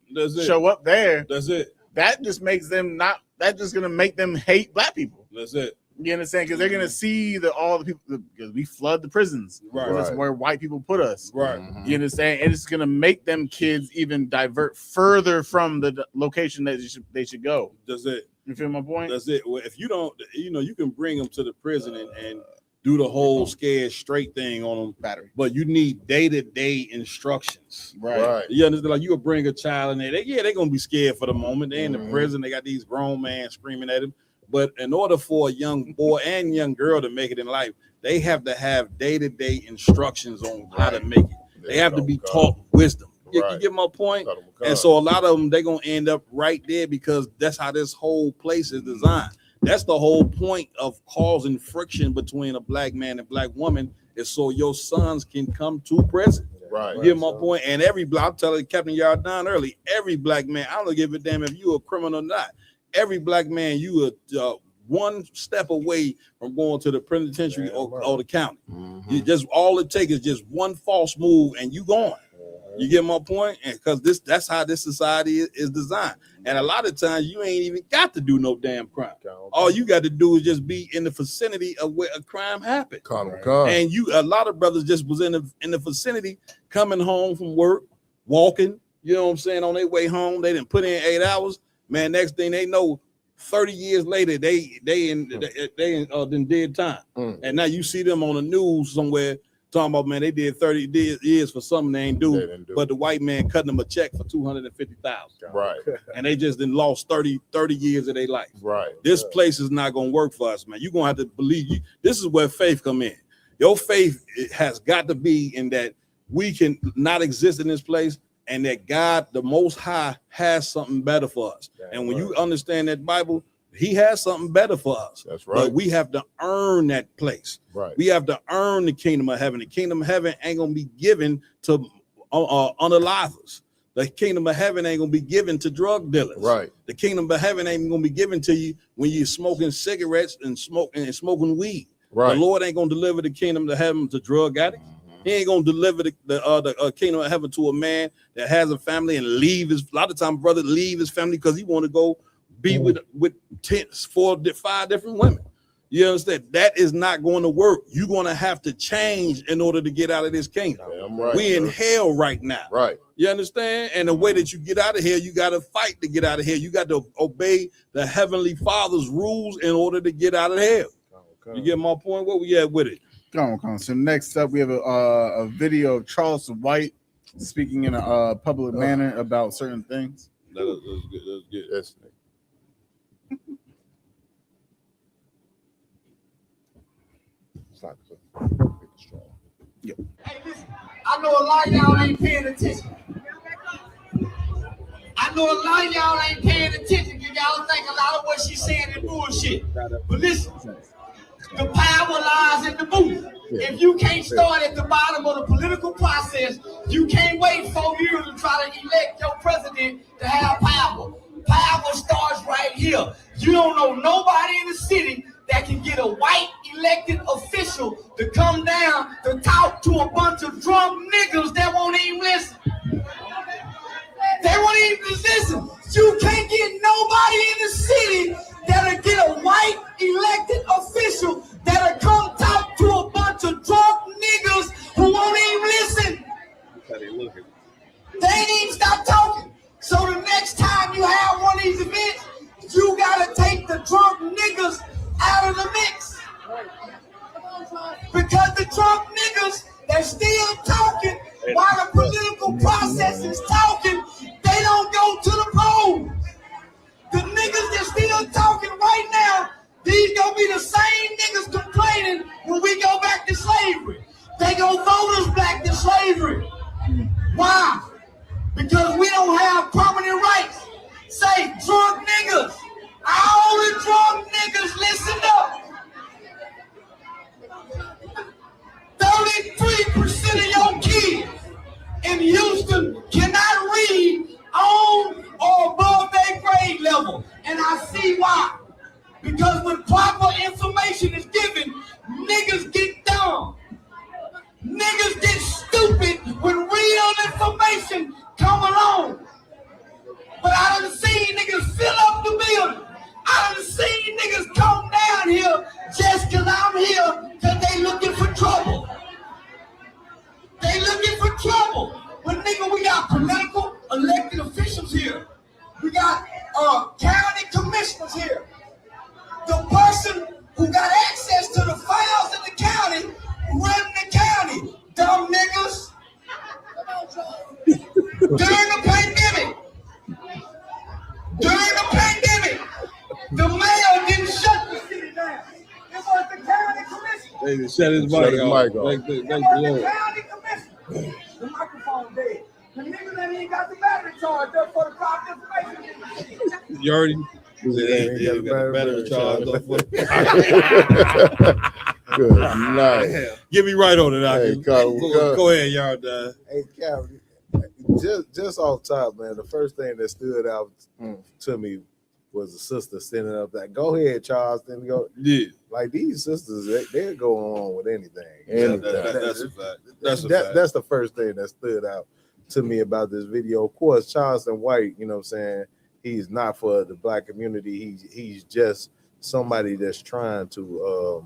show up there. That's it. That just makes them that's just gonna make them hate black people. That's it. You understand? Because they're gonna see all the people because we flood the prisons. That's where white people put us. You understand? And it's gonna make them kids even divert further from the location that they should go. That's it. You feel my point? That's it. Well, if you don't, you can bring them to the prison and do the whole scared straight thing on them. But you need day-to-day instructions. Right. You understand? Like you will bring a child in there. They're gonna be scared for the moment. They're in the prison. They got these grown men screaming at them. But in order for a young boy and young girl to make it in life, they have to have day-to-day instructions on how to make it. They have to be taught wisdom. You get my point? And so a lot of them, they're going to end up right there because that's how this whole place is designed. That's the whole point of causing friction between a black man and black woman is so your sons can come to prison. You get my point? And I'm telling Captain Yardan early, every black man, I don't give a damn if you're a criminal or not. Every black man, you are one step away from going to the penitentiary or the county. You just all it takes is just one false move and you going. You get my point? And because that's how this society is designed. And a lot of times you ain't even got to do no damn crime. All you got to do is just be in the vicinity of where a crime happened. And a lot of brothers just was in the vicinity, coming home from work, walking, you know what I'm saying, on their way home. They didn't put in 8 hours. Man, next thing they know, 30 years later, they in dead time. And now you see them on the news somewhere talking about, man, they did 30 years for something they ain't do, but the white man cutting them a check for $250,000. And they just then lost 30 years of their life. This place is not gonna work for us, man. You're gonna have to believe. This is where faith come in. Your faith has got to be in that we can not exist in this place, and that God, the Most High, has something better for us. And when you understand that Bible, he has something better for us. That's right. But we have to earn that place. Right. We have to earn the kingdom of heaven. The kingdom of heaven ain't gonna be given to unalivers. The kingdom of heaven ain't gonna be given to drug dealers. Right. The kingdom of heaven ain't gonna be given to you when you're smoking cigarettes and smoking weed. Right. The Lord ain't gonna deliver the kingdom of heaven to drug addicts. He ain't gonna deliver the kingdom of heaven to a man that has a family and leave his. A lot of times, brother leave his family because he want to go be with 5 different women. You understand? That is not going to work. You're going to have to change in order to get out of this kingdom. Right, we in hell right now. Right. You understand? And the way that you get out of here, you got to fight to get out of here. You got to obey the Heavenly Father's rules in order to get out of hell. You get my point? Where we at with it? Come on. So next up, we have a video of Charleston White speaking in a public manner about certain things. Let's get this. Hey, listen, I know a lot of y'all ain't paying attention. I know a lot of y'all ain't paying attention because y'all think a lot of what she's saying is bullshit. But listen, the power lies in the booth. If you can't start at the bottom of the political process, you can't wait 4 years to try to elect your president to have power. Power starts right here. You don't know nobody in the city that can get a white elected official to come down to talk to a bunch of drunk niggas that won't even listen. They won't even listen. You can't get nobody in the city that'll get a white elected official that'll come talk to a bunch of drunk niggas who won't even listen. They ain't even stop talking. So the next time you have one of these events, you gotta take the drunk niggas out of the mix. Because the drunk niggas, they're still talking while the political process is talking. They don't go to the polls. The niggas that's still talking right now, these gonna be the same niggas complaining when we go back to slavery. They gonna vote us back to slavery. Why? Because we don't have permanent rights. Say drunk niggas. All the drunk niggas, listen up. 33% of your kids in Houston cannot read on or above their grade level. And I see why. Because when proper information is given, niggas get dumb. Niggas get stupid when real information come along. But I done seen niggas fill up the building. I done seen niggas come down here just cause I'm here cause they looking for trouble. They looking for trouble. But nigga, we got political elected officials here. We got county commissioners here. The person who got access to the files in the county running the county. Dumb niggas. During the pandemic, the mayor didn't shut the city down. It was the county commissioner. They shut his mic off. Thank the Lord. The county commissioner. The microphone dead. The nigga that ain't got the battery charged up for the proper information. You already got the battery charged up for Good night. Get me right on it, Hey, go ahead, y'all. Hey, Calvin, just off top, man, the first thing that stood out to me was a sister standing up there. Go ahead, Charles. Then go. Yeah. Like these sisters, they'll go on with anything. That's a fact. That's the first thing that stood out to me about this video. Of course, Charleston White, you know what I'm saying, he's not for the black community. He's just somebody that's trying to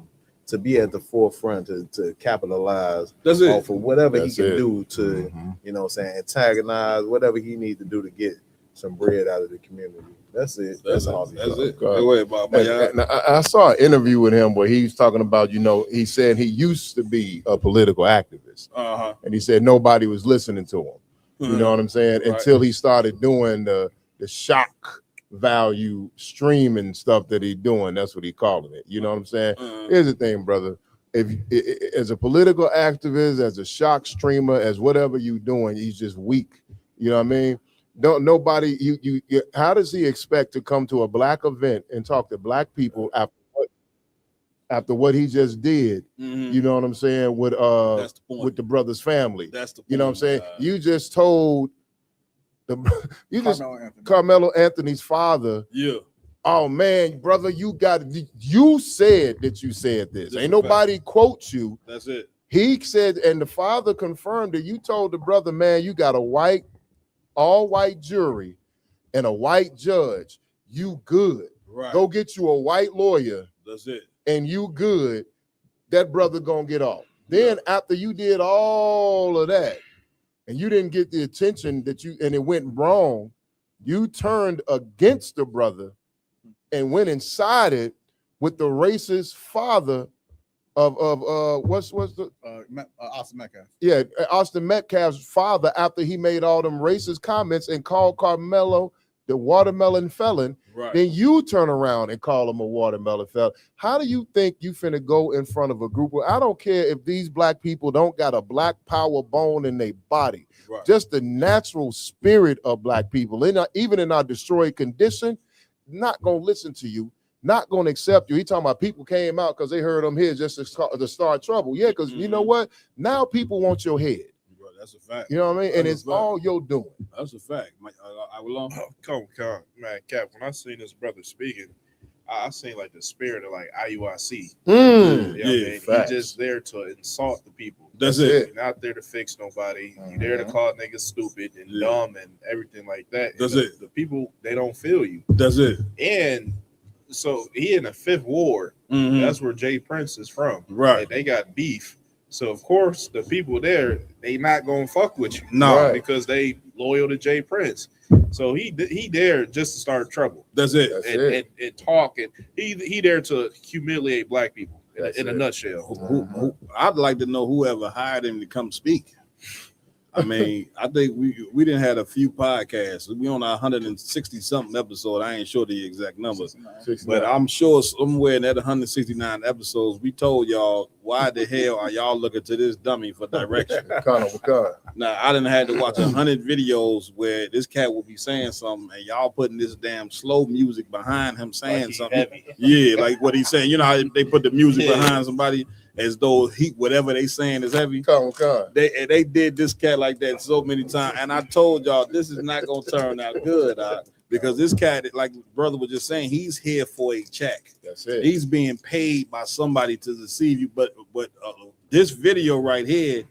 be at the forefront to capitalize off of whatever he can do to, you know what I'm saying, antagonize whatever he needs to do to get some bread out of the community. That's it. That's all. That's it. Go ahead, Bob. I saw an interview with him where he was talking about, he said he used to be a political activist. And he said nobody was listening to him. You know what I'm saying? Right. Until he started doing the shock value streaming stuff that he's doing. That's what he calling it. You know what I'm saying? Here's the thing, brother. If as a political activist, as a shock streamer, as whatever you doing, he's just weak You know what I mean? Don't nobody. You. How does he expect to come to a black event and talk to black people after what he just did? You know what I'm saying? With the brother's family. That's the point. You know what I'm saying? You just told Carmelo Anthony's father. Yeah. Oh man, brother, you said that you said this. Ain't nobody quote you. That's it. He said, and the father confirmed that you told the brother, man, you got all white jury and a white judge. You good. Right. Go get you a white lawyer. That's it. And you good. That brother gonna get off. Then after you did all of that, and you didn't get the attention and it went wrong, you turned against the brother and went inside it with the racist father of what's the Austin Metcalf. Yeah, Austin Metcalf's father, after he made all them racist comments and called Carmelo the watermelon felon. Right. Then you turn around and call him a watermelon felon. How do you think you finna go in front of a group of, I don't care if these black people don't got a black power bone in their body. Right. Just the natural spirit of black people, even in our destroyed condition, not gonna listen to you, not gonna accept you. He talking about people came out because they heard him here just to start trouble. Yeah, because you know what? Now people want your head. Bro, that's a fact. You know what I mean? And it's all you're doing. That's a fact. I will Come, man, Cap. When I seen this brother speaking, I seen like the spirit of like IUIC. You know He's just there to insult the people. That's it. He's not there to fix nobody. He's there to call niggas stupid and dumb and everything like that. That's and it. The people, they don't feel you. That's it. And so he in the Fifth Ward. That's where Jay Prince is from. Right. And they got beef. So of course the people there, they not gonna fuck with you. No. Because they loyal to Jay Prince. So he there just to start trouble. That's it. And talk, and he there to humiliate black people in a nutshell. I'd like to know whoever hired him to come speak. I mean, I think we didn't had a few podcasts. We on our 160 something episode. I ain't sure the exact number, but I'm sure somewhere in that 169 episodes, we told y'all why the hell are y'all looking to this dummy for direction. Now I done had to watch 100 videos where this cat will be saying something and y'all putting this damn slow music behind him saying like something. Heavy. Yeah, like what he's saying. You know how they put the music behind somebody as though whatever they saying is heavy. They did this cat like that so many times, and I told y'all this is not gonna turn out good, because this cat, like brother was just saying, he's here for a check. That's it. He's being paid by somebody to deceive you. But this video right here,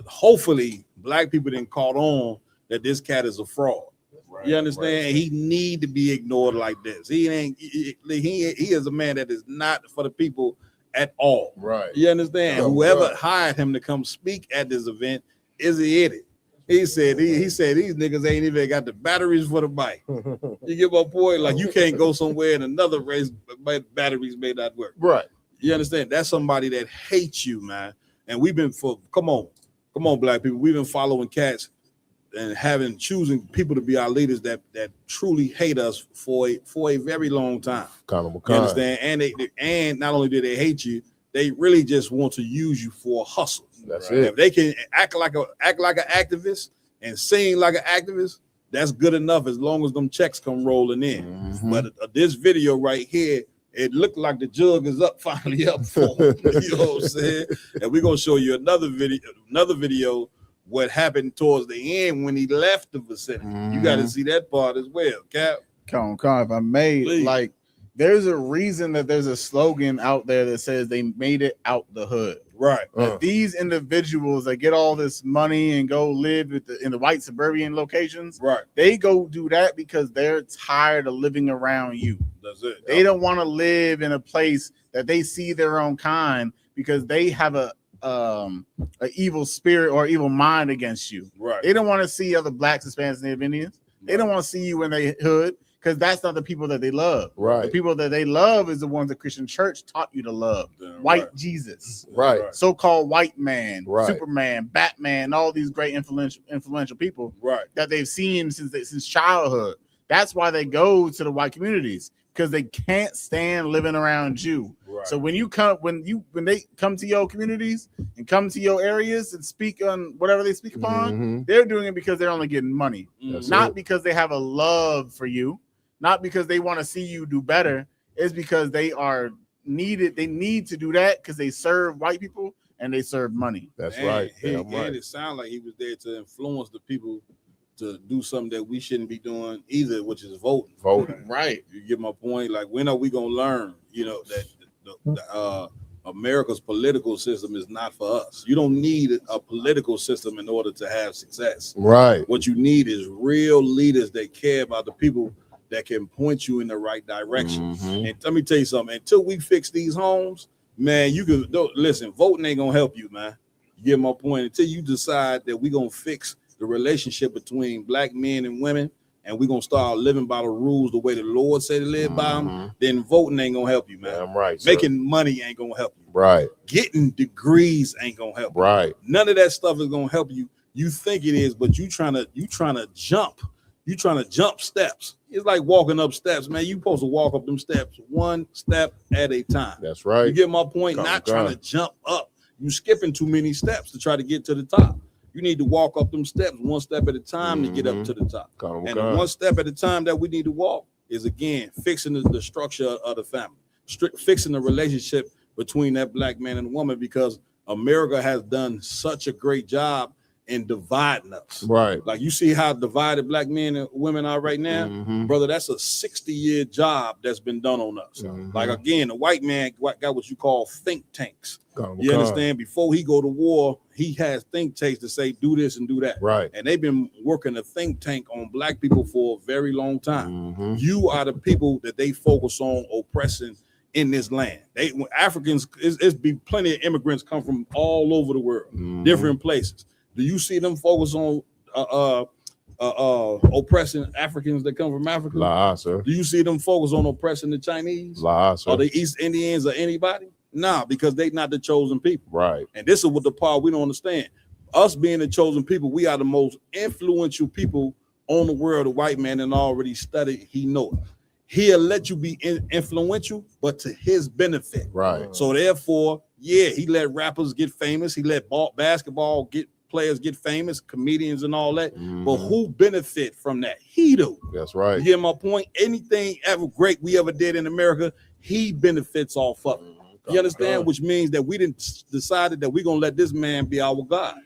hopefully black people didn't caught on that this cat is a fraud. Right, you understand? Right. He need to be ignored like this. He is a man that is not for the people at all. Right. You understand? Whoever hired him to come speak at this event is an idiot. He said these niggas ain't even got the batteries for the bike. You get my point? Like you can't go somewhere in another race, but batteries may not work. Right. You understand? That's somebody that hates you, man. And we've been come on, black people. We've been following cats and choosing people to be our leaders that truly hate us for a very long time. You understand? And not only do they hate you, they really just want to use you for a hustle. That's it. If they can act like an activist and sing like an activist, that's good enough as long as them checks come rolling in. But this video right here, it looked like the jug is finally up for him. You know what I'm saying? And we're gonna show you another video. What happened towards the end when he left the vicinity. You got to see that part as well, Cap. Come on, if I may, like, there's a reason that there's a slogan out there that says they made it out the hood. Right. These individuals that get all this money and go live in the white suburban locations, right? They go do that because they're tired of living around you. That's it. They don't want to live in a place that they see their own kind because they have a evil spirit or evil mind against you. Right. They don't want to see other blacks, Hispanics, Native Indians. They don't want to see you in their hood because that's not the people that they love. Right. The people that they love is the ones the Christian church taught you to love. White Jesus. Right. So-called white man, right. Superman, Batman, all these great influential people that they've seen since childhood. That's why they go to the white communities, because they can't stand living around you. So when they come to your communities and come to your areas and speak on whatever they speak upon, they're doing it because they're only getting money, not because they have a love for you, not because they want to see you do better. It's because they are needed. They need to do that because they serve white people and they serve money. That's And right. It sounded like he was there to influence the people to do something that we shouldn't be doing either, which is voting. Right. You get my point? Like, when are we gonna learn, that the America's political system is not for us. You don't need a political system in order to have success. Right. What you need is real leaders that care about the people, that can point you in the right direction. And let me tell you something, until we fix these homes, man, listen, voting ain't gonna help you, man. You get my point? Until you decide that we're gonna fix the relationship between black men and women, and we're gonna start living by the rules the way the Lord said to live by them, then voting ain't gonna help you, man. I'm right. Making money ain't gonna help you. Right. Getting degrees ain't gonna help you. Right. None of that stuff is gonna help you. You think it is, but you trying to jump. You trying to jump steps. It's like walking up steps, man. You supposed to walk up them steps one step at a time. That's right. You get my point? Not trying to jump up. You skipping too many steps to try to get to the top. You need to walk up them steps one step at a time to get up to the top. And the one step at a time that we need to walk is, again, fixing the structure of the family, fixing the relationship between that black man and woman, because America has done such a great job in dividing us. Right. Like, you see how divided black men and women are right now, brother. That's a 60-year job that's been done on us. Like, again, the white man got what you call think tanks. You understand? Before he go to war, he has think tanks to say do this and do that. Right. And they've been working a think tank on black people for a very long time. You are the people that they focus on oppressing in this land. Africans, it's be plenty of immigrants come from all over the world, different places. Do you see them focus on oppressing Africans that come from Africa? La, sir. Do you see them focus on oppressing the Chinese? La, sir. Or the East Indians or anybody? Nah, because they not the chosen people. Right. And this is what the part we don't understand. Us being the chosen people, we are the most influential people on the world. The white man and already studied, he know it. He'll let you be influential, but to his benefit. Right. So therefore, yeah, he let rappers get famous. He let basketball players get famous, comedians and all that. But who benefit from that? He do. That's right. You get my point? Anything ever great we ever did in America, he benefits off of it. You understand? Which means that we didn't decided that we're gonna let this man be our God.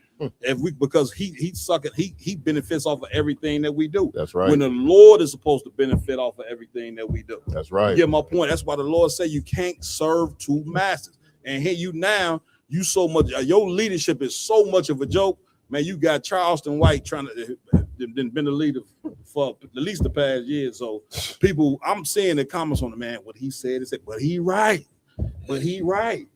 Because he benefits off of everything that we do. That's right. When the Lord is supposed to benefit off of everything that we do. That's right. You get my point? That's why the Lord said you can't serve two masters. And here you now, you so much, your leadership is so much of a joke, man. You got Charleston White trying to been the leader for at least the past year. So people, I'm seeing the comments on the man, what he said, but he right. But he right.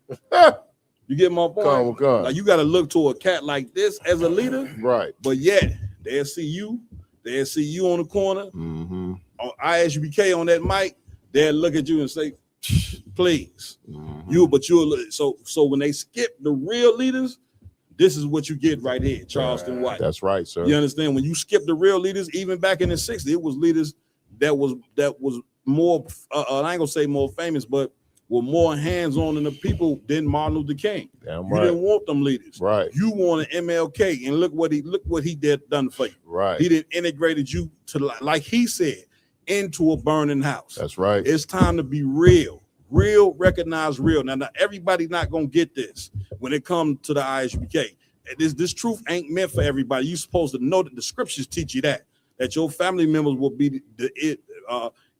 You get my point? Like, you got to look to a cat like this as a leader. Right. But yet, they'll see you on the corner, on ISBK on that mic, they'll look at you and say, please. So when they skip the real leaders, this is what you get right here, Charleston White. That's right, sir. You understand? When you skip the real leaders, even back in the 60s, it was leaders that was more, I ain't gonna say more famous, but were more hands-on than the people than Martin Luther King. Damn you right. didn't want them leaders. Right. You wanted MLK, and look what he did done for you. Right. He did integrated you to, like he said, into a burning house. That's right. It's time to be real, recognize real. Now everybody not gonna get this when it comes to the ISBK. This truth ain't meant for everybody. You're supposed to know that the scriptures teach you that your family members will be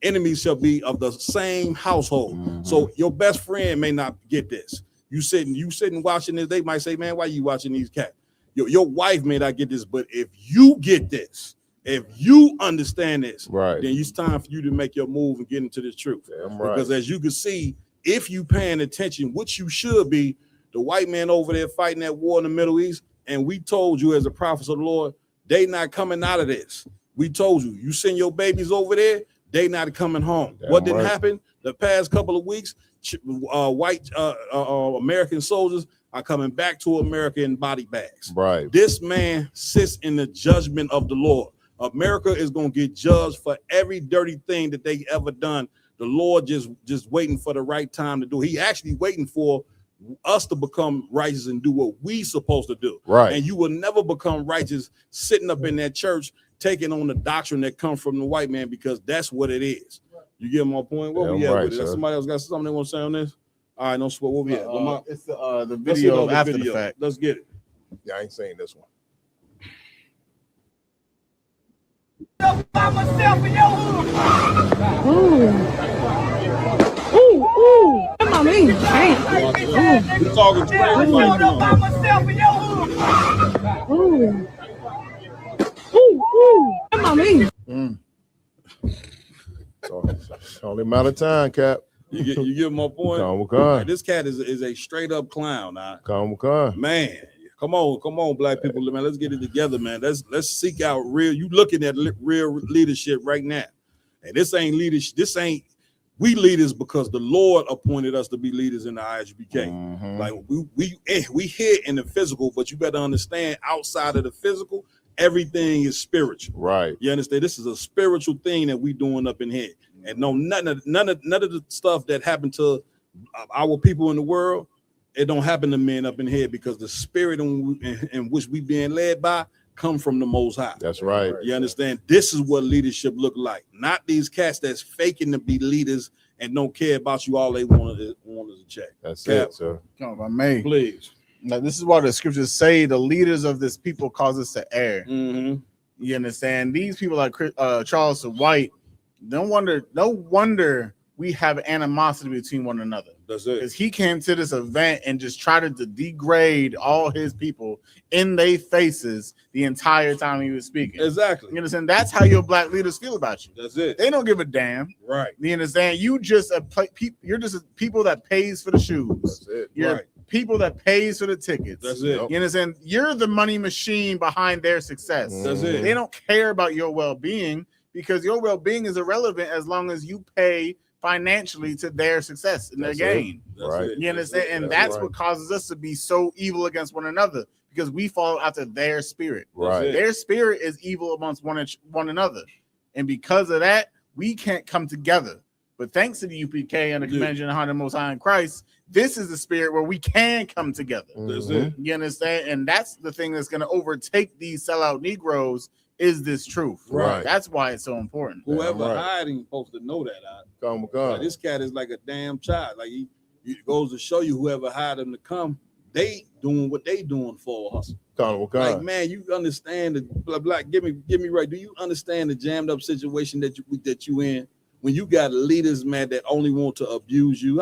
enemies shall be of the same household. So your best friend may not get this. You sitting watching this, they might say, man, why you watching these cats? Your wife may not get this, but if you get this, if you understand this, right, then it's time for you to make your move and get into this truth. Damn right. Because as you can see, if you paying attention, which you should be, the white man over there fighting that war in the Middle East, and we told you as the prophets of the Lord, they not coming out of this. We told you, you send your babies over there, they not coming home. Damn what didn't right. happen? The past couple of weeks, white American soldiers are coming back to America in body bags. Right. This man sits in the judgment of the Lord. America is going to get judged for every dirty thing that they ever done The Lord just waiting for the right time to do it. He actually waiting for us to become righteous and do what we supposed to do. Right. And you will never become righteous sitting up in that church taking on the doctrine that comes from the white man, because that's what it is. You get my point? What we at with it? Somebody else got something they want to say on this? All right, no sweat. What we at? It's the video after the fact. Let's get it. Yeah, I ain't saying this one. Ooh, come on, me. Damn. You talking straight? Ooh, come on, me. So it's only a matter of time, Cap. You get my point? Come Right, this cat is a straight up clown. Man, come on, black people, man. Let's get it together, man. Let's seek out real. You looking at real leadership right now, and this ain't leadership. This ain't we leaders because the Lord appointed us to be leaders in the ISUPK. Like we here in the physical, but you better understand outside of the physical, everything is spiritual. Right. You understand? This is a spiritual thing that we doing up in here. And no, none of the stuff that happened to our people in the world, it don't happen to men up in here, because the spirit in which we being led by come from the Most High. That's right. You understand? This is what leadership look like. Not these cats that's faking to be leaders and don't care about you. All they want is a check. That's Cap. it, sir. Come on, if I may. Please. Now, this is why the scriptures say the leaders of this people cause us to err. You understand? These people like Charles White, no wonder we have animosity between one another. That's it. Because he came to this event and just tried to degrade all his people in their faces the entire time he was speaking. Exactly. You understand? That's how your black leaders feel about you. That's it. They don't give a damn. Right. You understand? You're just a people that pays for the shoes. That's it. You're Right. people that pays for the tickets. That's it. You understand? You're the money machine behind their success. That's it. They don't care about your well-being, because your well-being is irrelevant as long as you pay financially to their success and their gain. Right. You understand? And that's what causes us to be so evil against one another, because we fall after their spirit. Right. Their spirit is evil amongst one another. And because of that, we can't come together. But thanks to the UPK and the Convention of the Most High in Christ, this is the spirit where we can come together. That's it. You understand? And that's the thing that's going to overtake these sellout Negroes, is this truth. Right. That's why it's so important. Whoever hiding supposed to know that. Like, this cat is like a damn child. Like he goes to show you, whoever hired him to come, they doing what they doing for us. Like, man, you understand the black? Give me right. Do you understand the jammed up situation that you in? When you got leaders, man, that only want to abuse you.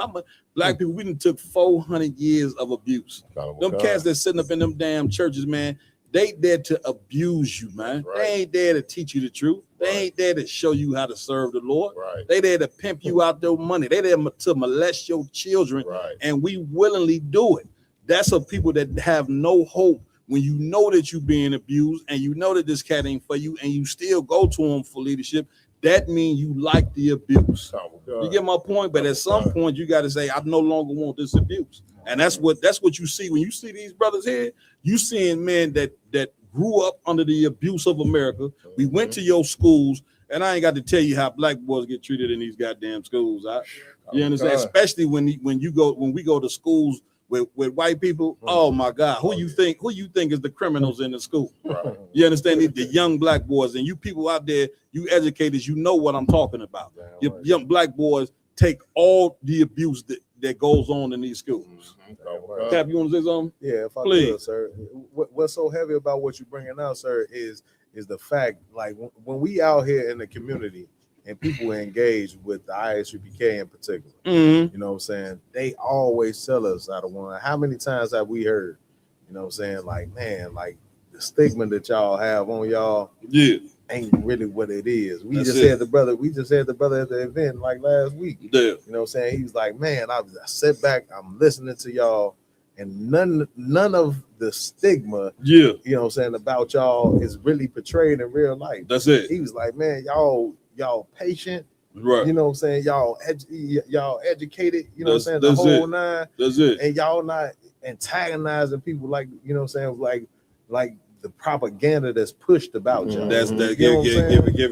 Black people, we done took 400 years of abuse. Them cats that sitting up in them damn churches, man, they there to abuse you, man. Right. They ain't there to teach you the truth. They ain't there to show you how to serve the Lord. Right. They there to pimp you out their money. They there to molest your children, and we willingly do it. That's a people that have no hope. When you know that you're being abused and you know that this cat ain't for you, and you still go to him for leadership, that means you like the abuse. You get my point? But at some point, you got to say, I no longer want this abuse. And that's what you see when you see these brothers here. You seeing men that grew up under the abuse of America. We went to your schools, and I ain't got to tell you how black boys get treated in these goddamn schools. You understand? Especially when we go to schools with white people. Oh my God, who you think is the criminals in the school? Right. You understand? The young black boys, and you people out there, you educators, you know what I'm talking about. Your young black boys take all the abuse that goes on in these schools. Cap, you want to say something? Yeah, if I Please. could, sir. What's so heavy about what you're bringing out, sir, is the fact, like, when we out here in the community and people engage with the ISUPK in particular, you know what I'm saying? They always tell us out of one. How many times have we heard, you know what I'm saying? Like, man, like the stigma that y'all have on y'all ain't really what it is. We just had the brother at the event like last week. You know what I'm saying? He was like, man, I sit back, I'm listening to y'all, and none of the stigma, you know what I'm saying, about y'all is really portrayed in real life. That's it. He was like, man, y'all patient, right? You know what I'm saying? Y'all educated, you know what I'm saying? The whole nine. That's it. And y'all not antagonizing people like, you know what I'm saying, like the propaganda that's pushed about y'all. That's that. Give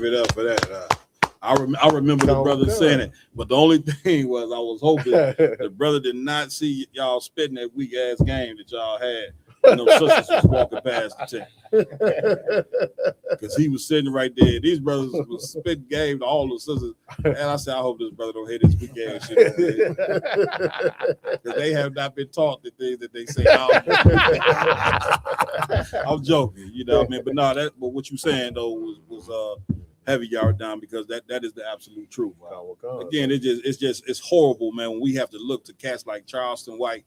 it up for that. I remember the brother saying it, but the only thing was I was hoping the brother did not see y'all spitting that weak ass game that y'all had. And those sisters was walking past the tent because he was sitting right there. These brothers was spitting game to all the sisters, and I said, I hope this brother don't hit his weak ass shit because they have not been taught the things that they say. I'm joking, you know what I mean? But no, but what you saying though was heavy yard down because that is the absolute truth. Again, it's horrible, man. When we have to look to cats like Charleston White.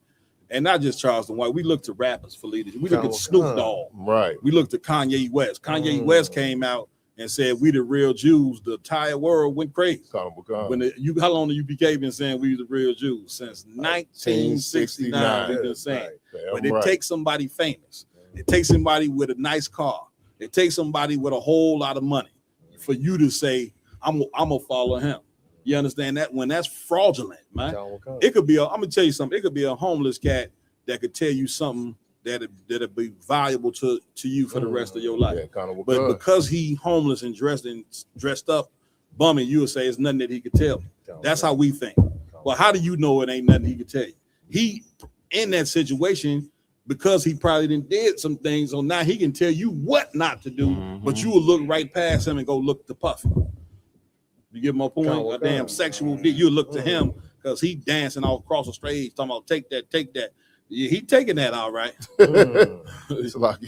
And not just Charleston White, we look to rappers for leadership. We look at Snoop Dogg. Right. We look to Kanye West. Kanye West came out and said, "We the real Jews." The entire world went crazy. How long the UPK been saying we the real Jews? Since 1969, we've been saying. But it takes somebody famous. It takes somebody with a nice car. It takes somebody with a whole lot of money for you to say, I'm gonna follow him. You understand that? When that's fraudulent, man. It could be I'm gonna tell you something. It could be a homeless cat that could tell you something that'll be valuable to you for the rest of your life. But because he homeless and dressed up, bumming, you would say it's nothing that he could tell me. That's how we think. Well, how do you know it ain't nothing he could tell you? He in that situation because he probably did some things, so now he can tell you what not to do, but you will look right past him and go look to Puffy. You get my point? A damn sexual dick. You look to him because he dancing all across the stage, talking about take that. Yeah, he taking that all right. It's like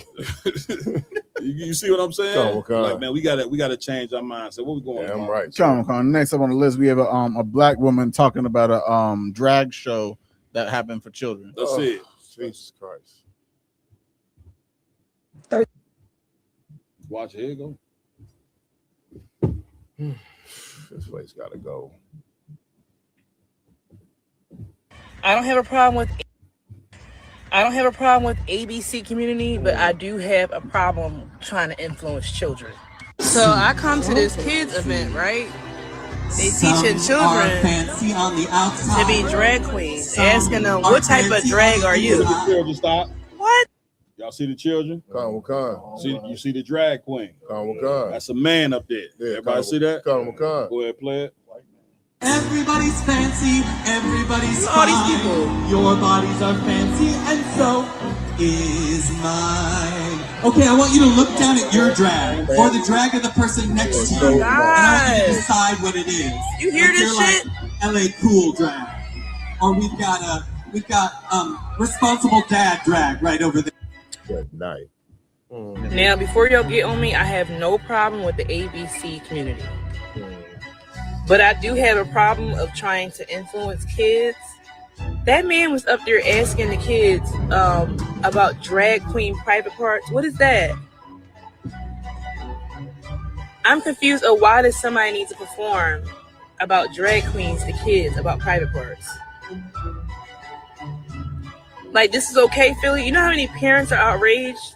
you see what I'm saying? Like, man, we gotta change our mindset. So what we going on? Right. Next up on the list, we have a black woman talking about a drag show that happened for children. That's it. Jesus Christ. Watch, here you go. This place gotta go. I don't have a problem with ABC community, but I do have a problem trying to influence children. So I come to this kids event, right? They teaching children to be drag queens, asking them what type of drag are you? Stop. What? Y'all see the children? You see the drag queen? That's a man up there. Yeah, everybody see that? Go ahead, play it. Everybody's fancy, everybody's fine. All these people. Your bodies are fancy, and so is mine. Okay, I want you to look down at your drag or the drag of the person next to you, and I want you to decide what it is. You hear this shit? Like LA Cool drag, or we've got responsible dad drag right over there. Good night. Now, before y'all get on me, I have no problem with the ABC community. But I do have a problem of trying to influence kids. That man was up there asking the kids about drag queen private parts. What is that? I'm confused of why does somebody need to perform about drag queens to kids about private parts? Like, this is okay, Philly? You know how many parents are outraged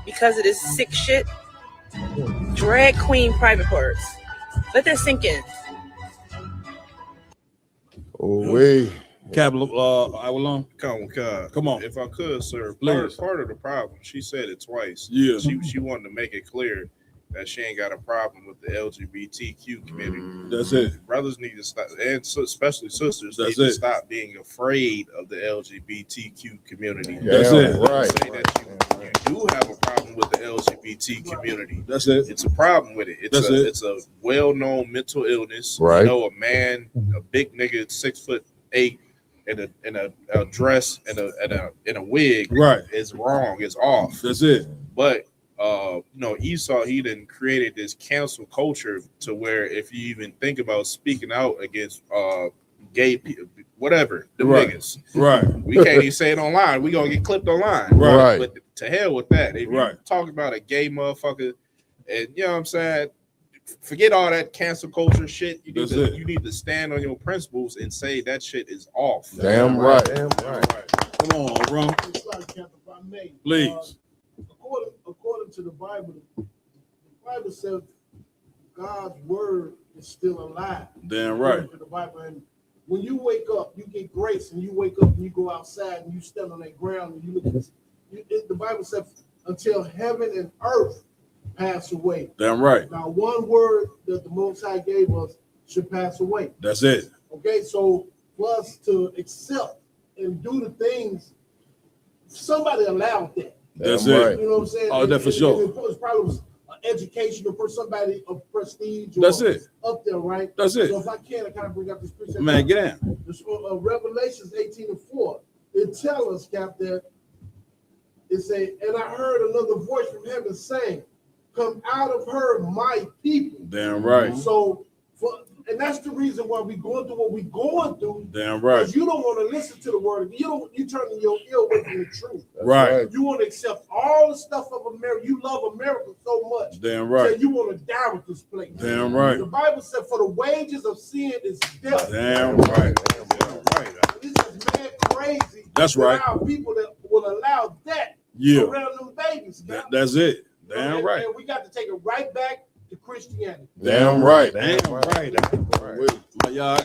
because of this sick shit? Drag queen private parts. Let that sink in. Oh, wait. Capital, I will on. Come on. If I could, sir. Part of the problem, she said it twice. Yeah. She wanted to make it clear that she ain't got a problem with the LGBTQ community. That's it. Brothers need to stop, and especially sisters need to stop being afraid of the LGBTQ community. That's it. Right. Say that you do have a problem with the LGBT community. That's it. It's a problem with it. It's a well-known mental illness. Right. You know, a man, a big nigga, 6'8", in a dress and a wig, right, is wrong. It's off. That's it. But Esau, he done created this cancel culture to where if you even think about speaking out against gay people, whatever, the niggas, right, we can't even say it online. We gonna get clipped online, right? But to hell with that. If you talk about a gay motherfucker, and you know what I'm saying, forget all that cancel culture shit. You need to stand on your principles and say that shit is off. Damn right. Come on, Rum. Please. According to the Bible says God's word is still alive. Damn right. The Bible, and when you wake up, you get grace, and you wake up and you go outside and you stand on that ground and you look at this. The Bible says until heaven and earth pass away. Damn right. Now, one word that the Most High gave us should pass away. That's it. Okay, so for us to accept and do the things, somebody allowed that. That's You it. know what I'm saying? Oh, that for sure. It's probably educational for somebody of prestige. That's it. Up there, right? That's it. So if I can, I kind of bring up this precept. Man, get down. Revelations 18:4. It tells us, Cap, that it say, and I heard another voice from heaven saying, "Come out of her, my people." Damn right. So, and that's the reason why we're going through what we're going through. Damn right. Because you don't want to listen to the word. You turning your ear away from the truth. Right. You want to accept all the stuff of America. You love America so much. Damn right. That you want to die with this place. Damn right. The Bible said, "For the wages of sin is death." Damn right. Damn right. This is man crazy. That's right. Allow people that will allow that around them babies. That's it. Damn right. And we got to take it right back to Christianity. Damn right. Damn right.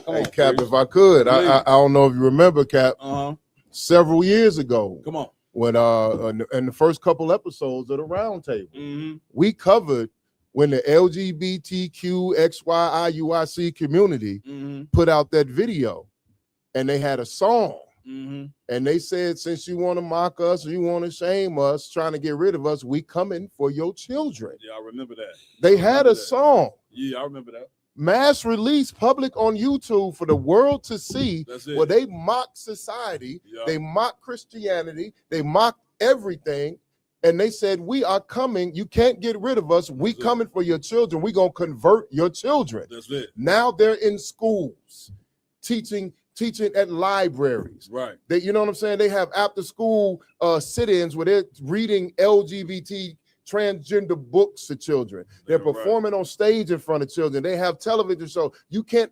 Hey, Cap, if I could, I don't know if you remember, Cap, several years ago. Come on. When in the first couple episodes of the roundtable, we covered when the LGBTQXYIUIC community put out that video, and they had a song, and they said, "Since you want to mock us or you want to shame us, trying to get rid of us, we coming for your children." Yeah, I remember that. They had a song. Yeah, I remember that. Mass release, public on YouTube for the world to see. That's it. Where they mock society, they mock Christianity, they mock everything, and they said, "We are coming. You can't get rid of us. We coming for your children. We gonna convert your children." That's it. Now they're in schools, teaching at libraries. Right. They, you know what I'm saying? They have after school sit-ins where they're reading LGBT transgender books to children. They're performing on stage in front of children. They have television shows. You can't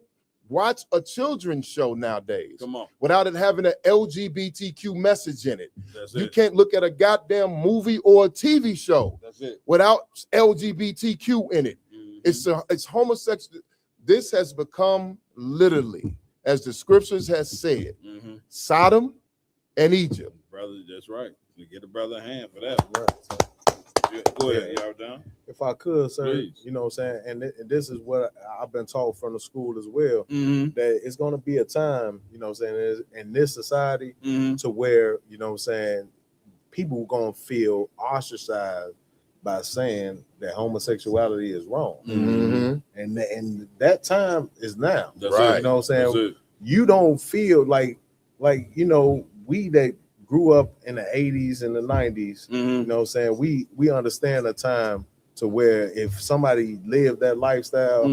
watch a children's show nowadays without it having an LGBTQ message in it. You can't look at a goddamn movie or a TV show without LGBTQ in it. It's homosexual. This has become literally, as the scriptures has said, Sodom and Egypt. Brother, that's right. You get a brother a hand for that. Right. Go ahead, y'all down. If I could, sir, Please. you know what I'm saying, and this is what I've been taught from the school as well, that it's going to be a time, you know what I'm saying, in this society to where, you know what I'm saying, people going to feel ostracized by saying that homosexuality is wrong. And that time is now. That's right. You know what I'm saying? You don't feel like, you know, we that grew up in the 80s and the 90s, you know what I'm saying? We understand a time to where if somebody lived that lifestyle,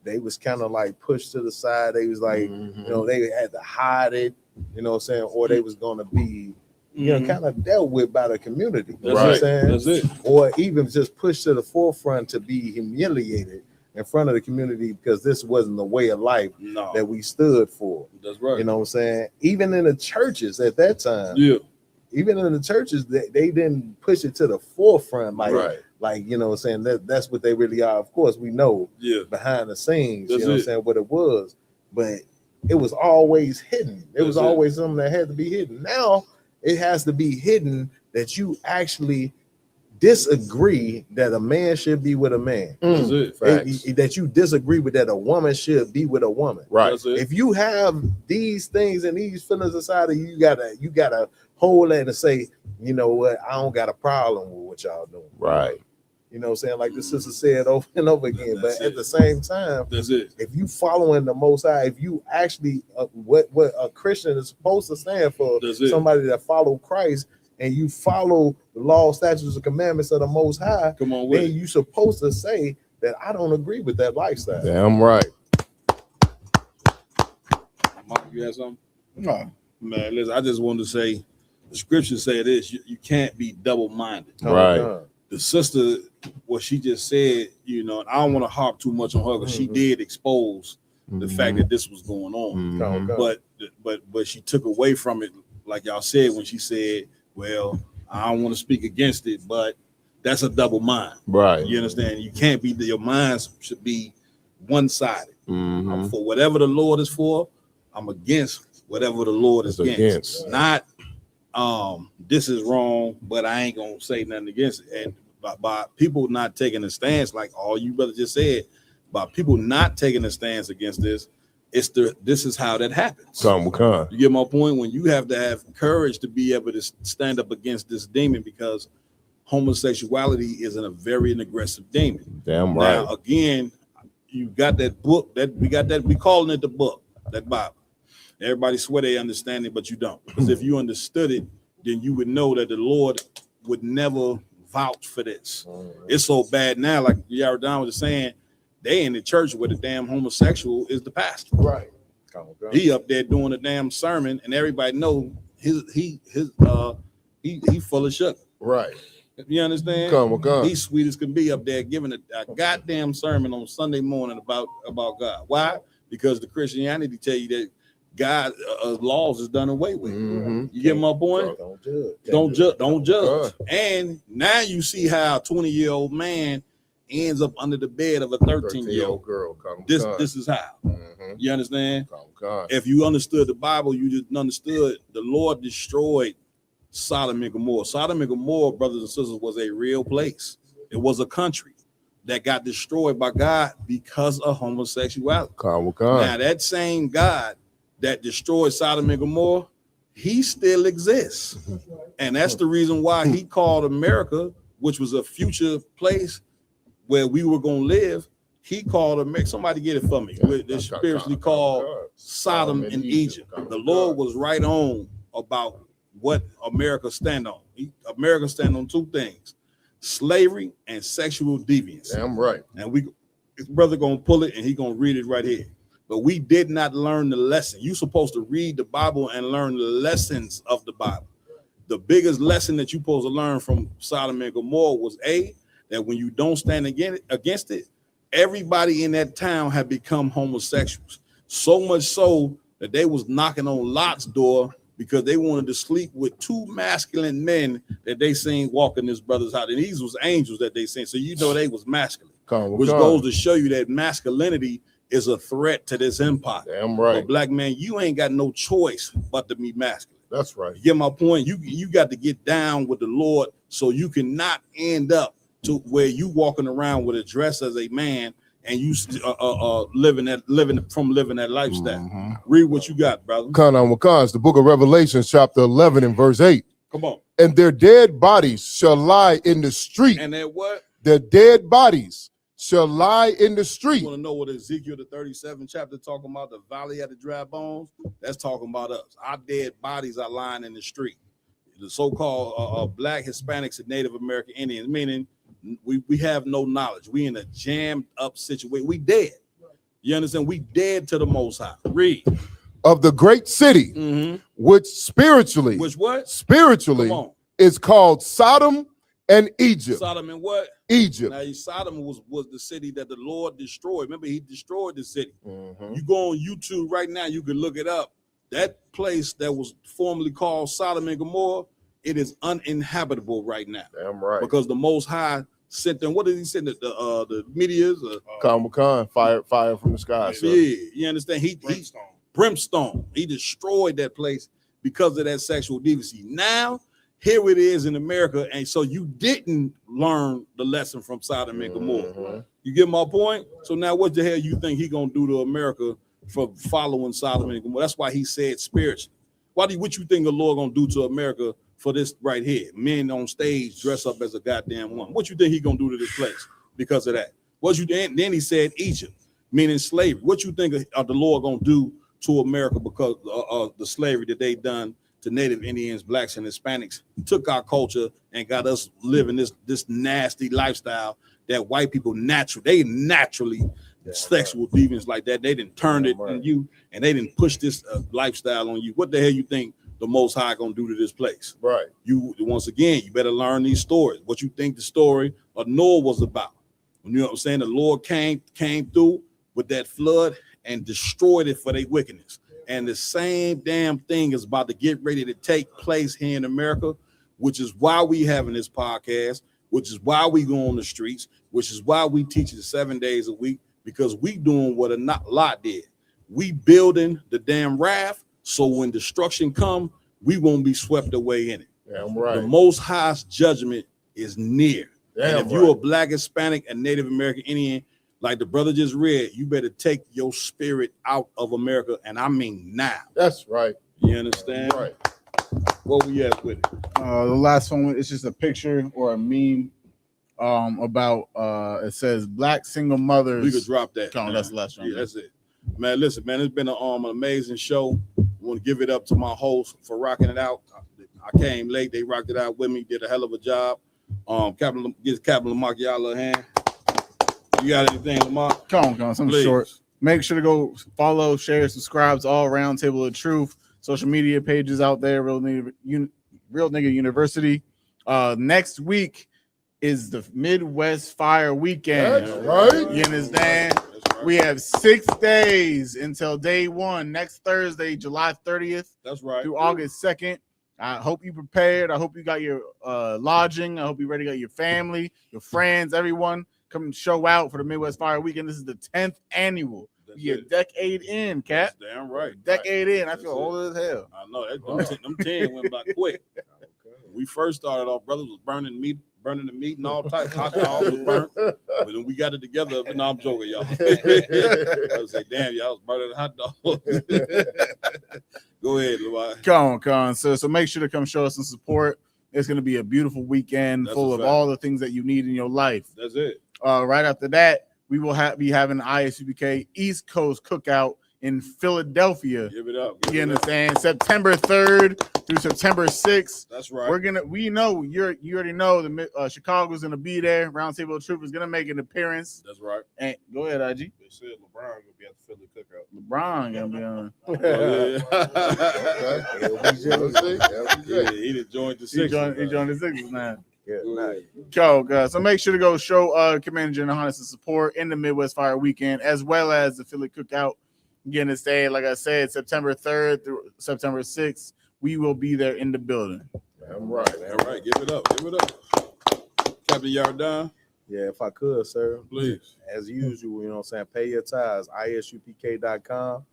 they was kind of like pushed to the side. They was like, you know, they had to hide it, you know what I'm saying? Or they was going to be, you know, kind of dealt with by the community. You know what I'm saying? That's it. Or even just pushed to the forefront to be humiliated in front of the community because this wasn't the way of life that we stood for. That's right. You know what I'm saying? Even in the churches at that time, even in the churches, they didn't push it to the forefront like you know what I'm saying, that's what they really are. Of course, we know behind the scenes, you know what I'm saying, what it was, but it was always hidden. It was always something that had to be hidden. Now it has to be hidden that you actually disagree that a man should be with a man. That you disagree with that a woman should be with a woman. Right. If you have these things and these feelings inside of you, you gotta hold that and say, you know what, I don't got a problem with what y'all doing. Right. You know what I'm saying? Like the sister said over and over again. But at the same time, if you following the Most High, if you actually what a Christian is supposed to stand for, somebody that follow Christ, and you follow the law, statutes, and commandments of the Most High, then you supposed to say that I don't agree with that lifestyle. Damn right. Mark, you have something? No. Man, listen, I just wanted to say, the scriptures say this, you can't be double-minded. Right. The sister, what she just said, you know, I don't want to harp too much on her because she did expose the fact that this was going on. But she took away from it, like y'all said, when she said, well, I don't want to speak against it, but that's a double mind. Right. You understand? You can't be, your minds should be one-sided. I'm for whatever the Lord is for, I'm against whatever the Lord is against. Not this is wrong, but I ain't gonna say nothing against it. And by people not taking a stance, like all you brothers just said, by people not taking a stance against this, this is how that happens. You get my point? When you have to have courage to be able to stand up against this demon, because homosexuality is a very aggressive demon. Damn right. Now, again, you got that book that we calling it the book, that Bible. Everybody swear they understand it, but you don't. Because if you understood it, then you would know that the Lord would never vouch for this. It's so bad now, like Yaradon was saying, they in the church where the damn homosexual is the pastor. Right. He up there doing a damn sermon, and everybody know he full of sugar. Right. You understand? He's sweet as can be up there giving a goddamn sermon on Sunday morning about God. Why? Because the Christianity tell you that God laws is done away with. You get my point? Don't judge. And now you see how a 20-year-old man ends up under the bed of a 13-year-old girl. This is how. You understand? If you understood the Bible, you just understood the Lord destroyed Sodom and Gomorrah. Sodom and Gomorrah, brothers and sisters, was a real place. It was a country that got destroyed by God because of homosexuality. Now that same God that destroyed Sodom and Gomorrah, he still exists. And that's the reason why he called America, which was a future place where we were going to live, he called America. Somebody get it for me. It's spiritually called Sodom and Egypt. The Lord was right on about what America stand on. America stand on two things: slavery and sexual deviance. Damn right. And his brother gonna pull it and he gonna read it right here. But we did not learn the lesson. You're supposed to read the Bible and learn the lessons of the Bible. The biggest lesson that you're supposed to learn from Sodom and Gomorrah was that when you don't stand against it, everybody in that town had become homosexuals. So much so that they was knocking on Lot's door because they wanted to sleep with two masculine men that they seen walking this brother's house. And these was angels that they seen. So you know they was masculine. Which goes to show you that masculinity is a threat to this empire. Damn right. But black man, you ain't got no choice but to be masculine. That's right. You get my point? You got to get down with the Lord so you can not end up to where you walking around with a dress as a man and you living that lifestyle. Read what you got, brother. It's the book of Revelation, chapter 11 and verse 8. Come on. And their dead bodies shall lie in the street. And their what? Their dead bodies shall lie in the street. You want to know what Ezekiel the 37th chapter talking about, the valley of the dry bones? That's talking about us. Our dead bodies are lying in the street. The so-called black Hispanics and Native American Indians, meaning we have no knowledge. We in a jammed up situation. We dead. You understand? We dead to the Most High. Read. Of the great city, which spiritually, spiritually is called Sodom and Egypt. Sodom and what? Egypt. Now, Sodom was the city that the Lord destroyed. Remember, he destroyed the city. You go on YouTube right now, you can look it up. That place that was formerly called Sodom and Gomorrah, it is uninhabitable right now. Damn right. Because the Most High sent them. What did he send? The meteors? Fire from the sky. Yeah, you understand? He brimstone. He destroyed that place because of that sexual deviancy. Now, here it is in America, and so you didn't learn the lesson from Sodom and Gomorrah. You get my point? So now what the hell you think he gonna do to America for following Sodom and Gomorrah? That's why he said spiritually. What you think the Lord gonna do to America for this right here? Men on stage dress up as a goddamn woman. What you think he gonna do to this place because of that? Then he said Egypt, meaning slavery. What you think of the Lord gonna do to America because of the slavery that they done to Native Indians, blacks, and Hispanics? Took our culture and got us living this nasty lifestyle that white people naturally sexual deviants like that. They didn't turn it on you, and they didn't push this lifestyle on you. What the hell you think the Most High gonna do to this place? Right. You once again, you better learn these stories. What you think the story of Noah was about? You know what I'm saying? The Lord came through with that flood and destroyed it for their wickedness. And the same damn thing is about to get ready to take place here in America, which is why we having this podcast, which is why we go on the streets, which is why we teach it 7 days a week, because we doing what a Lot did. We building the damn raft, so when destruction come, we won't be swept away in it. Damn right. The Most High's judgment is near. Damn and if you're a Black, Hispanic, and Native American Indian, like the brother just read, you better take your spirit out of America, and I mean now. That's right. You understand? Right. What we at with it? The last one, it's just a picture or a meme about it says Black single mothers. We could drop that. Oh, that's the last one. Yeah, that's it. Man, listen, man, it's been an amazing show. I want to give it up to my host for rocking it out. I came late. They rocked it out with me. Did a hell of a job. Captain Lamar, y'all a hand. You got anything, Lamar? Come on, something short. Make sure to go follow, share, subscribe to all Round Table of Truth social media pages out there. Real Nigga University. Next week is the Midwest Fire Weekend. That's right. You understand? We have 6 days until day one, next Thursday, July 30th. That's right. Through August 2nd. I hope you prepared. I hope you got your lodging. I hope you ready to get your family, your friends, everyone. Come and show out for the Midwest Fire Weekend. This is the 10th annual. We a decade in, Cap. That's damn right. Decade in. I feel old as hell. I know. Them 10 went by quick. We first started off, brothers was burning the meat and all types. Alcohol was burnt. But then we got it together. No, I'm joking, y'all. I was like, damn, y'all was burning hot dogs. Go ahead, Lamar. Come on. So make sure to come show us some support. It's going to be a beautiful weekend full of all the things that you need in your life. That's it. Right after that, we will be having the ISUPK East Coast Cookout in Philadelphia. Give it up. You understand? September 3rd through September 6th. That's right. We know you already know the Chicago's gonna be there. Round Table of Truth is gonna make an appearance. That's right. And go ahead, IG. They said LeBron gonna be at the Philly cookout. LeBron gonna be on. Yeah, he done joined the Sixers. He joined the Sixers now. Yeah, nice. So make sure to go show Commander General Hunter some support in the Midwest Fire Weekend, as well as the Philly Cookout. Again, to stay, like I said, September 3rd through September 6th, we will be there in the building. All right. Give it up. Captain Yardan. Yeah, if I could, sir. Please. As usual, you know what I'm saying? Pay your tithes, isupk.com.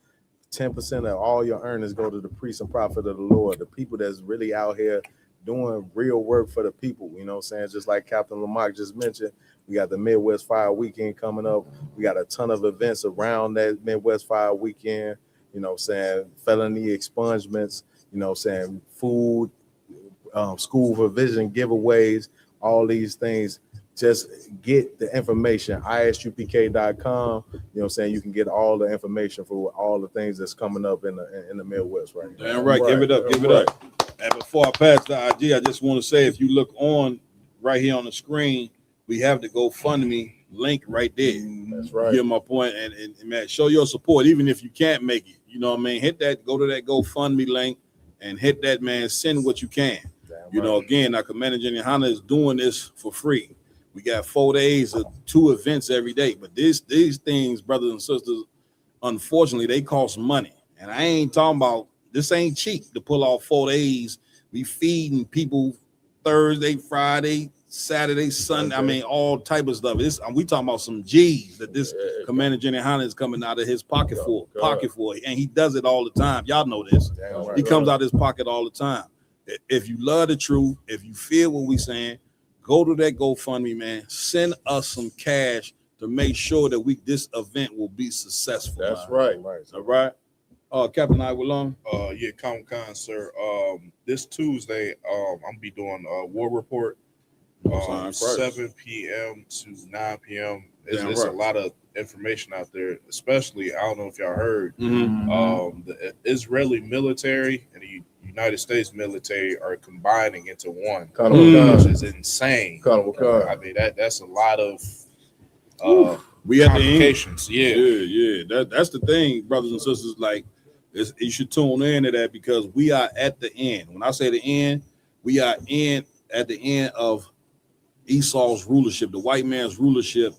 10% of all your earnings go to the priest and prophet of the Lord, the people that's really out here doing real work for the people. You know what I'm saying? Just like Captain Lamar just mentioned, we got the Midwest Fire Weekend coming up. We got a ton of events around that Midwest Fire Weekend. You know what I'm saying? Felony expungements, you know what I'm saying? Food, school provision giveaways, all these things. Just get the information, isupk.com. You know what I'm saying? You can get all the information for all the things that's coming up in the Midwest right now. Damn right. Give it up. And before I pass the IG, I just want to say, if you look on right here on the screen, we have the GoFundMe link right there. That's right. Get my point, and man, show your support, even if you can't make it. You know what I mean? Go to that GoFundMe link and hit that, man. Send what you can. You know, again, our Commander General Hunter is doing this for free. We got 4 days of 2 events every day, but these things, brothers and sisters, unfortunately, they cost money, and I ain't talking about. This ain't cheap to pull off 4 days. We feeding people Thursday, Friday, Saturday, Sunday. I mean, all type of stuff. We talking about some G's that this Commander General Hunter is coming out of his pocket for, and he does it all the time. Y'all know this. He comes out of his pocket all the time. If you love the truth, if you feel what we saying, go to that GoFundMe, man. Send us some cash to make sure that this event will be successful. That's right. All right. Captain Iwalon. Yeah, Comic-Con, sir. This Tuesday, I'm gonna be doing a war report. 7 p.m. to 9 p.m. It's a lot of information out there, especially, I don't know if y'all heard, the Israeli military and the United States military are combining into one, which is insane. I mean, that's a lot of we have complications. That's the thing, brothers and sisters. Like, you should tune into that, because we are at the end. When I say the end, we are at the end of Esau's rulership. The white man's rulership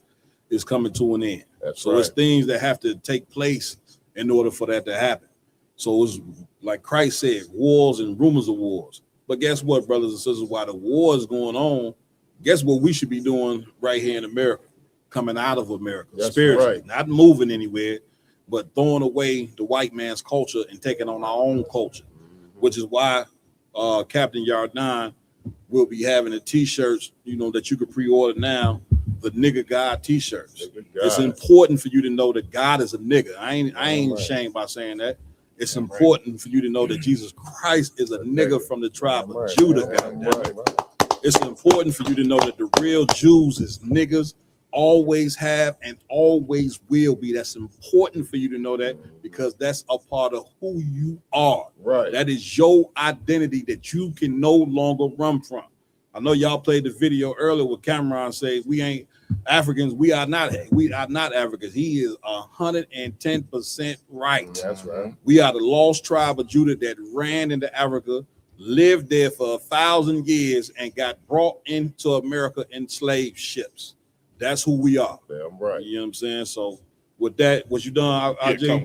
is coming to an end. It's things that have to take place in order for that to happen. So it's like Christ said, wars and rumors of wars. But guess what, brothers and sisters? While the war is going on, guess what we should be doing right here in America? Coming out of America, spiritually, not moving anywhere, but throwing away the white man's culture and taking on our own culture, which is why Captain Yardan we'll be having the t-shirts, you know, that you can pre-order now, the nigga God t-shirts. It's important for you to know that God is a nigga. I ain't ashamed by saying that. It's important for you to know that Jesus Christ is a nigga from the tribe of Judah. It's important for you to know that the real Jews is niggas, always have and always will be. That's important for you to know that, because that's a part of who you are. Right. That is your identity that you can no longer run from. I know y'all played the video earlier where Cameron says we ain't Africans. We are not Africans. He is 110% right. That's right. We are the lost tribe of Judah that ran into Africa, lived there for 1,000 years, and got brought into America in slave ships. That's who we are. Damn right. You know what I'm saying? So with that, was you done? Yeah,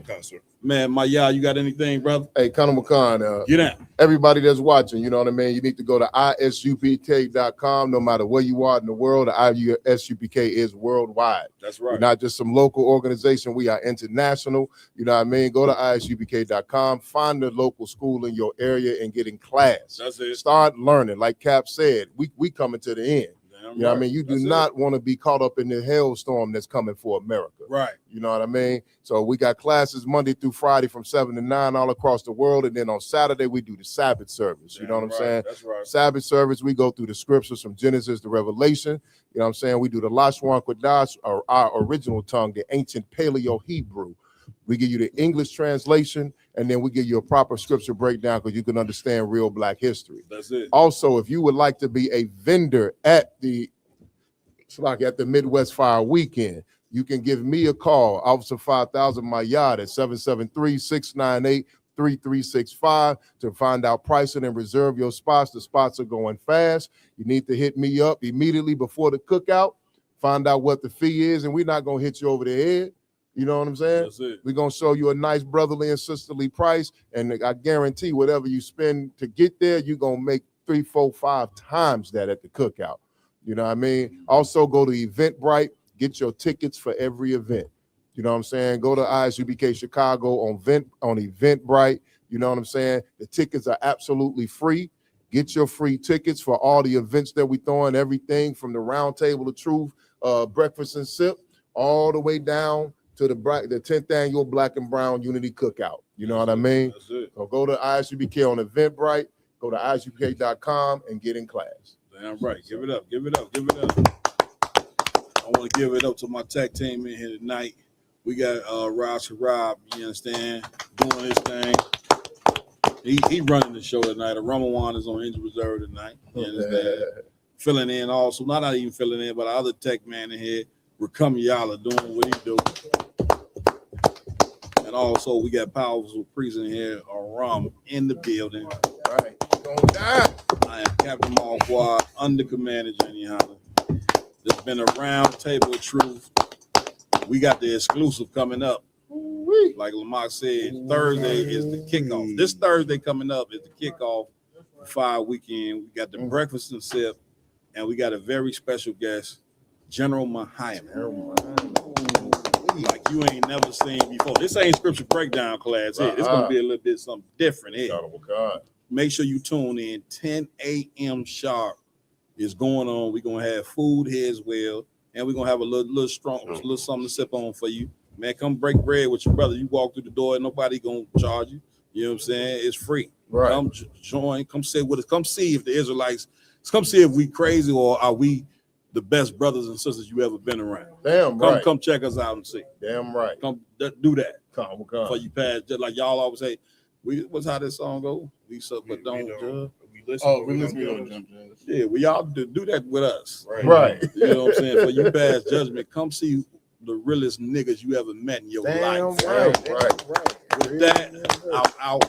Man, my y'all, you got anything, brother? Hey, Conor McCon, get down. Everybody that's watching, you know what I mean? You need to go to isupk.com. No matter where you are in the world, the ISUPK is worldwide. That's right. We're not just some local organization. We are international. You know what I mean? Go to isupk.com. Find the local school in your area and get in class. That's it. Start learning. Like Cap said, we coming to the end. You know what I mean? You do That's not want to be caught up in the hailstorm that's coming for America. Right. You know what I mean? So we got classes Monday through Friday from 7 to 9 all across the world. And then on Saturday, we do the Sabbath service. You know what I'm saying? That's right. Sabbath service, we go through the scriptures from Genesis to Revelation. You know what I'm saying? We do the Lashwan Kodash, or our original tongue, the ancient Paleo-Hebrew. We give you the English translation, and then we give you a proper scripture breakdown because you can understand real Black history. That's it. Also, if you would like to be a vendor at the Midwest Fire Weekend, you can give me a call, Officer 5000, my yard, at 773-698-3365 to find out pricing and reserve your spots. The spots are going fast. You need to hit me up immediately before the cookout, find out what the fee is, and we're not going to hit you over the head. You know what I'm saying? That's it. We're going to show you a nice brotherly and sisterly price, and I guarantee whatever you spend to get there, you're going to make 3, 4, 5 times that at the cookout. You know what I mean? Also, go to Eventbrite, get your tickets for every event. You know what I'm saying? Go to ISUBK Chicago on Eventbrite. You know what I'm saying? The tickets are absolutely free. Get your free tickets for all the events that we throwing, everything from the Round Table of Truth, Breakfast and Sip, all the way down to the 10th annual Black and Brown Unity Cookout. You know what I mean? That's it. So go to ISUBK on Eventbrite, go to ISUBK.com and get in class. Damn right. Give it up. Give it up. Give it up. I want to give it up to my tech team in here tonight. We got Rob, you understand, doing his thing. He running the show tonight. Ramawan is on injured reserve tonight. You understand? Filling in also, not even filling in, but our other tech man in here, Rakam Yala, doing what he do. And also we got powerful priest in here, Ram in the building. All right, don't die. I am Captain Marquardt, under Commander Jenny Hunter. There's been a round table of truth. We got the exclusive coming up. Like Lamar said, Thursday is the kickoff. This Thursday coming up is the kickoff for Fire Weekend. We got the Breakfast and Sip, and we got a very special guest, General Muhammad. Like you ain't never seen before. This ain't scripture breakdown class here. It's gonna be a little bit something different here. Make sure you tune in 10 a.m. sharp. Is going on. We're gonna have food here as well, and we're gonna have a little something to sip on for you. Man, come break bread with your brother. You walk through the door and nobody gonna charge you. You know what I'm saying? It's free. Right. Come join, come sit with us, come see if the Israelites, come see if we crazy or are we the best brothers and sisters you ever been around. Damn right. Come check us out and see. Damn right. Come do that. Come. Before you pass, just like y'all always say, what's how this song go? We suck but don't judge. We listen to judge. Yeah, we all do that with us. Right. You know what I'm saying? For you pass judgment, come see the realest niggas you ever met in your life. Right. With that, I'm out.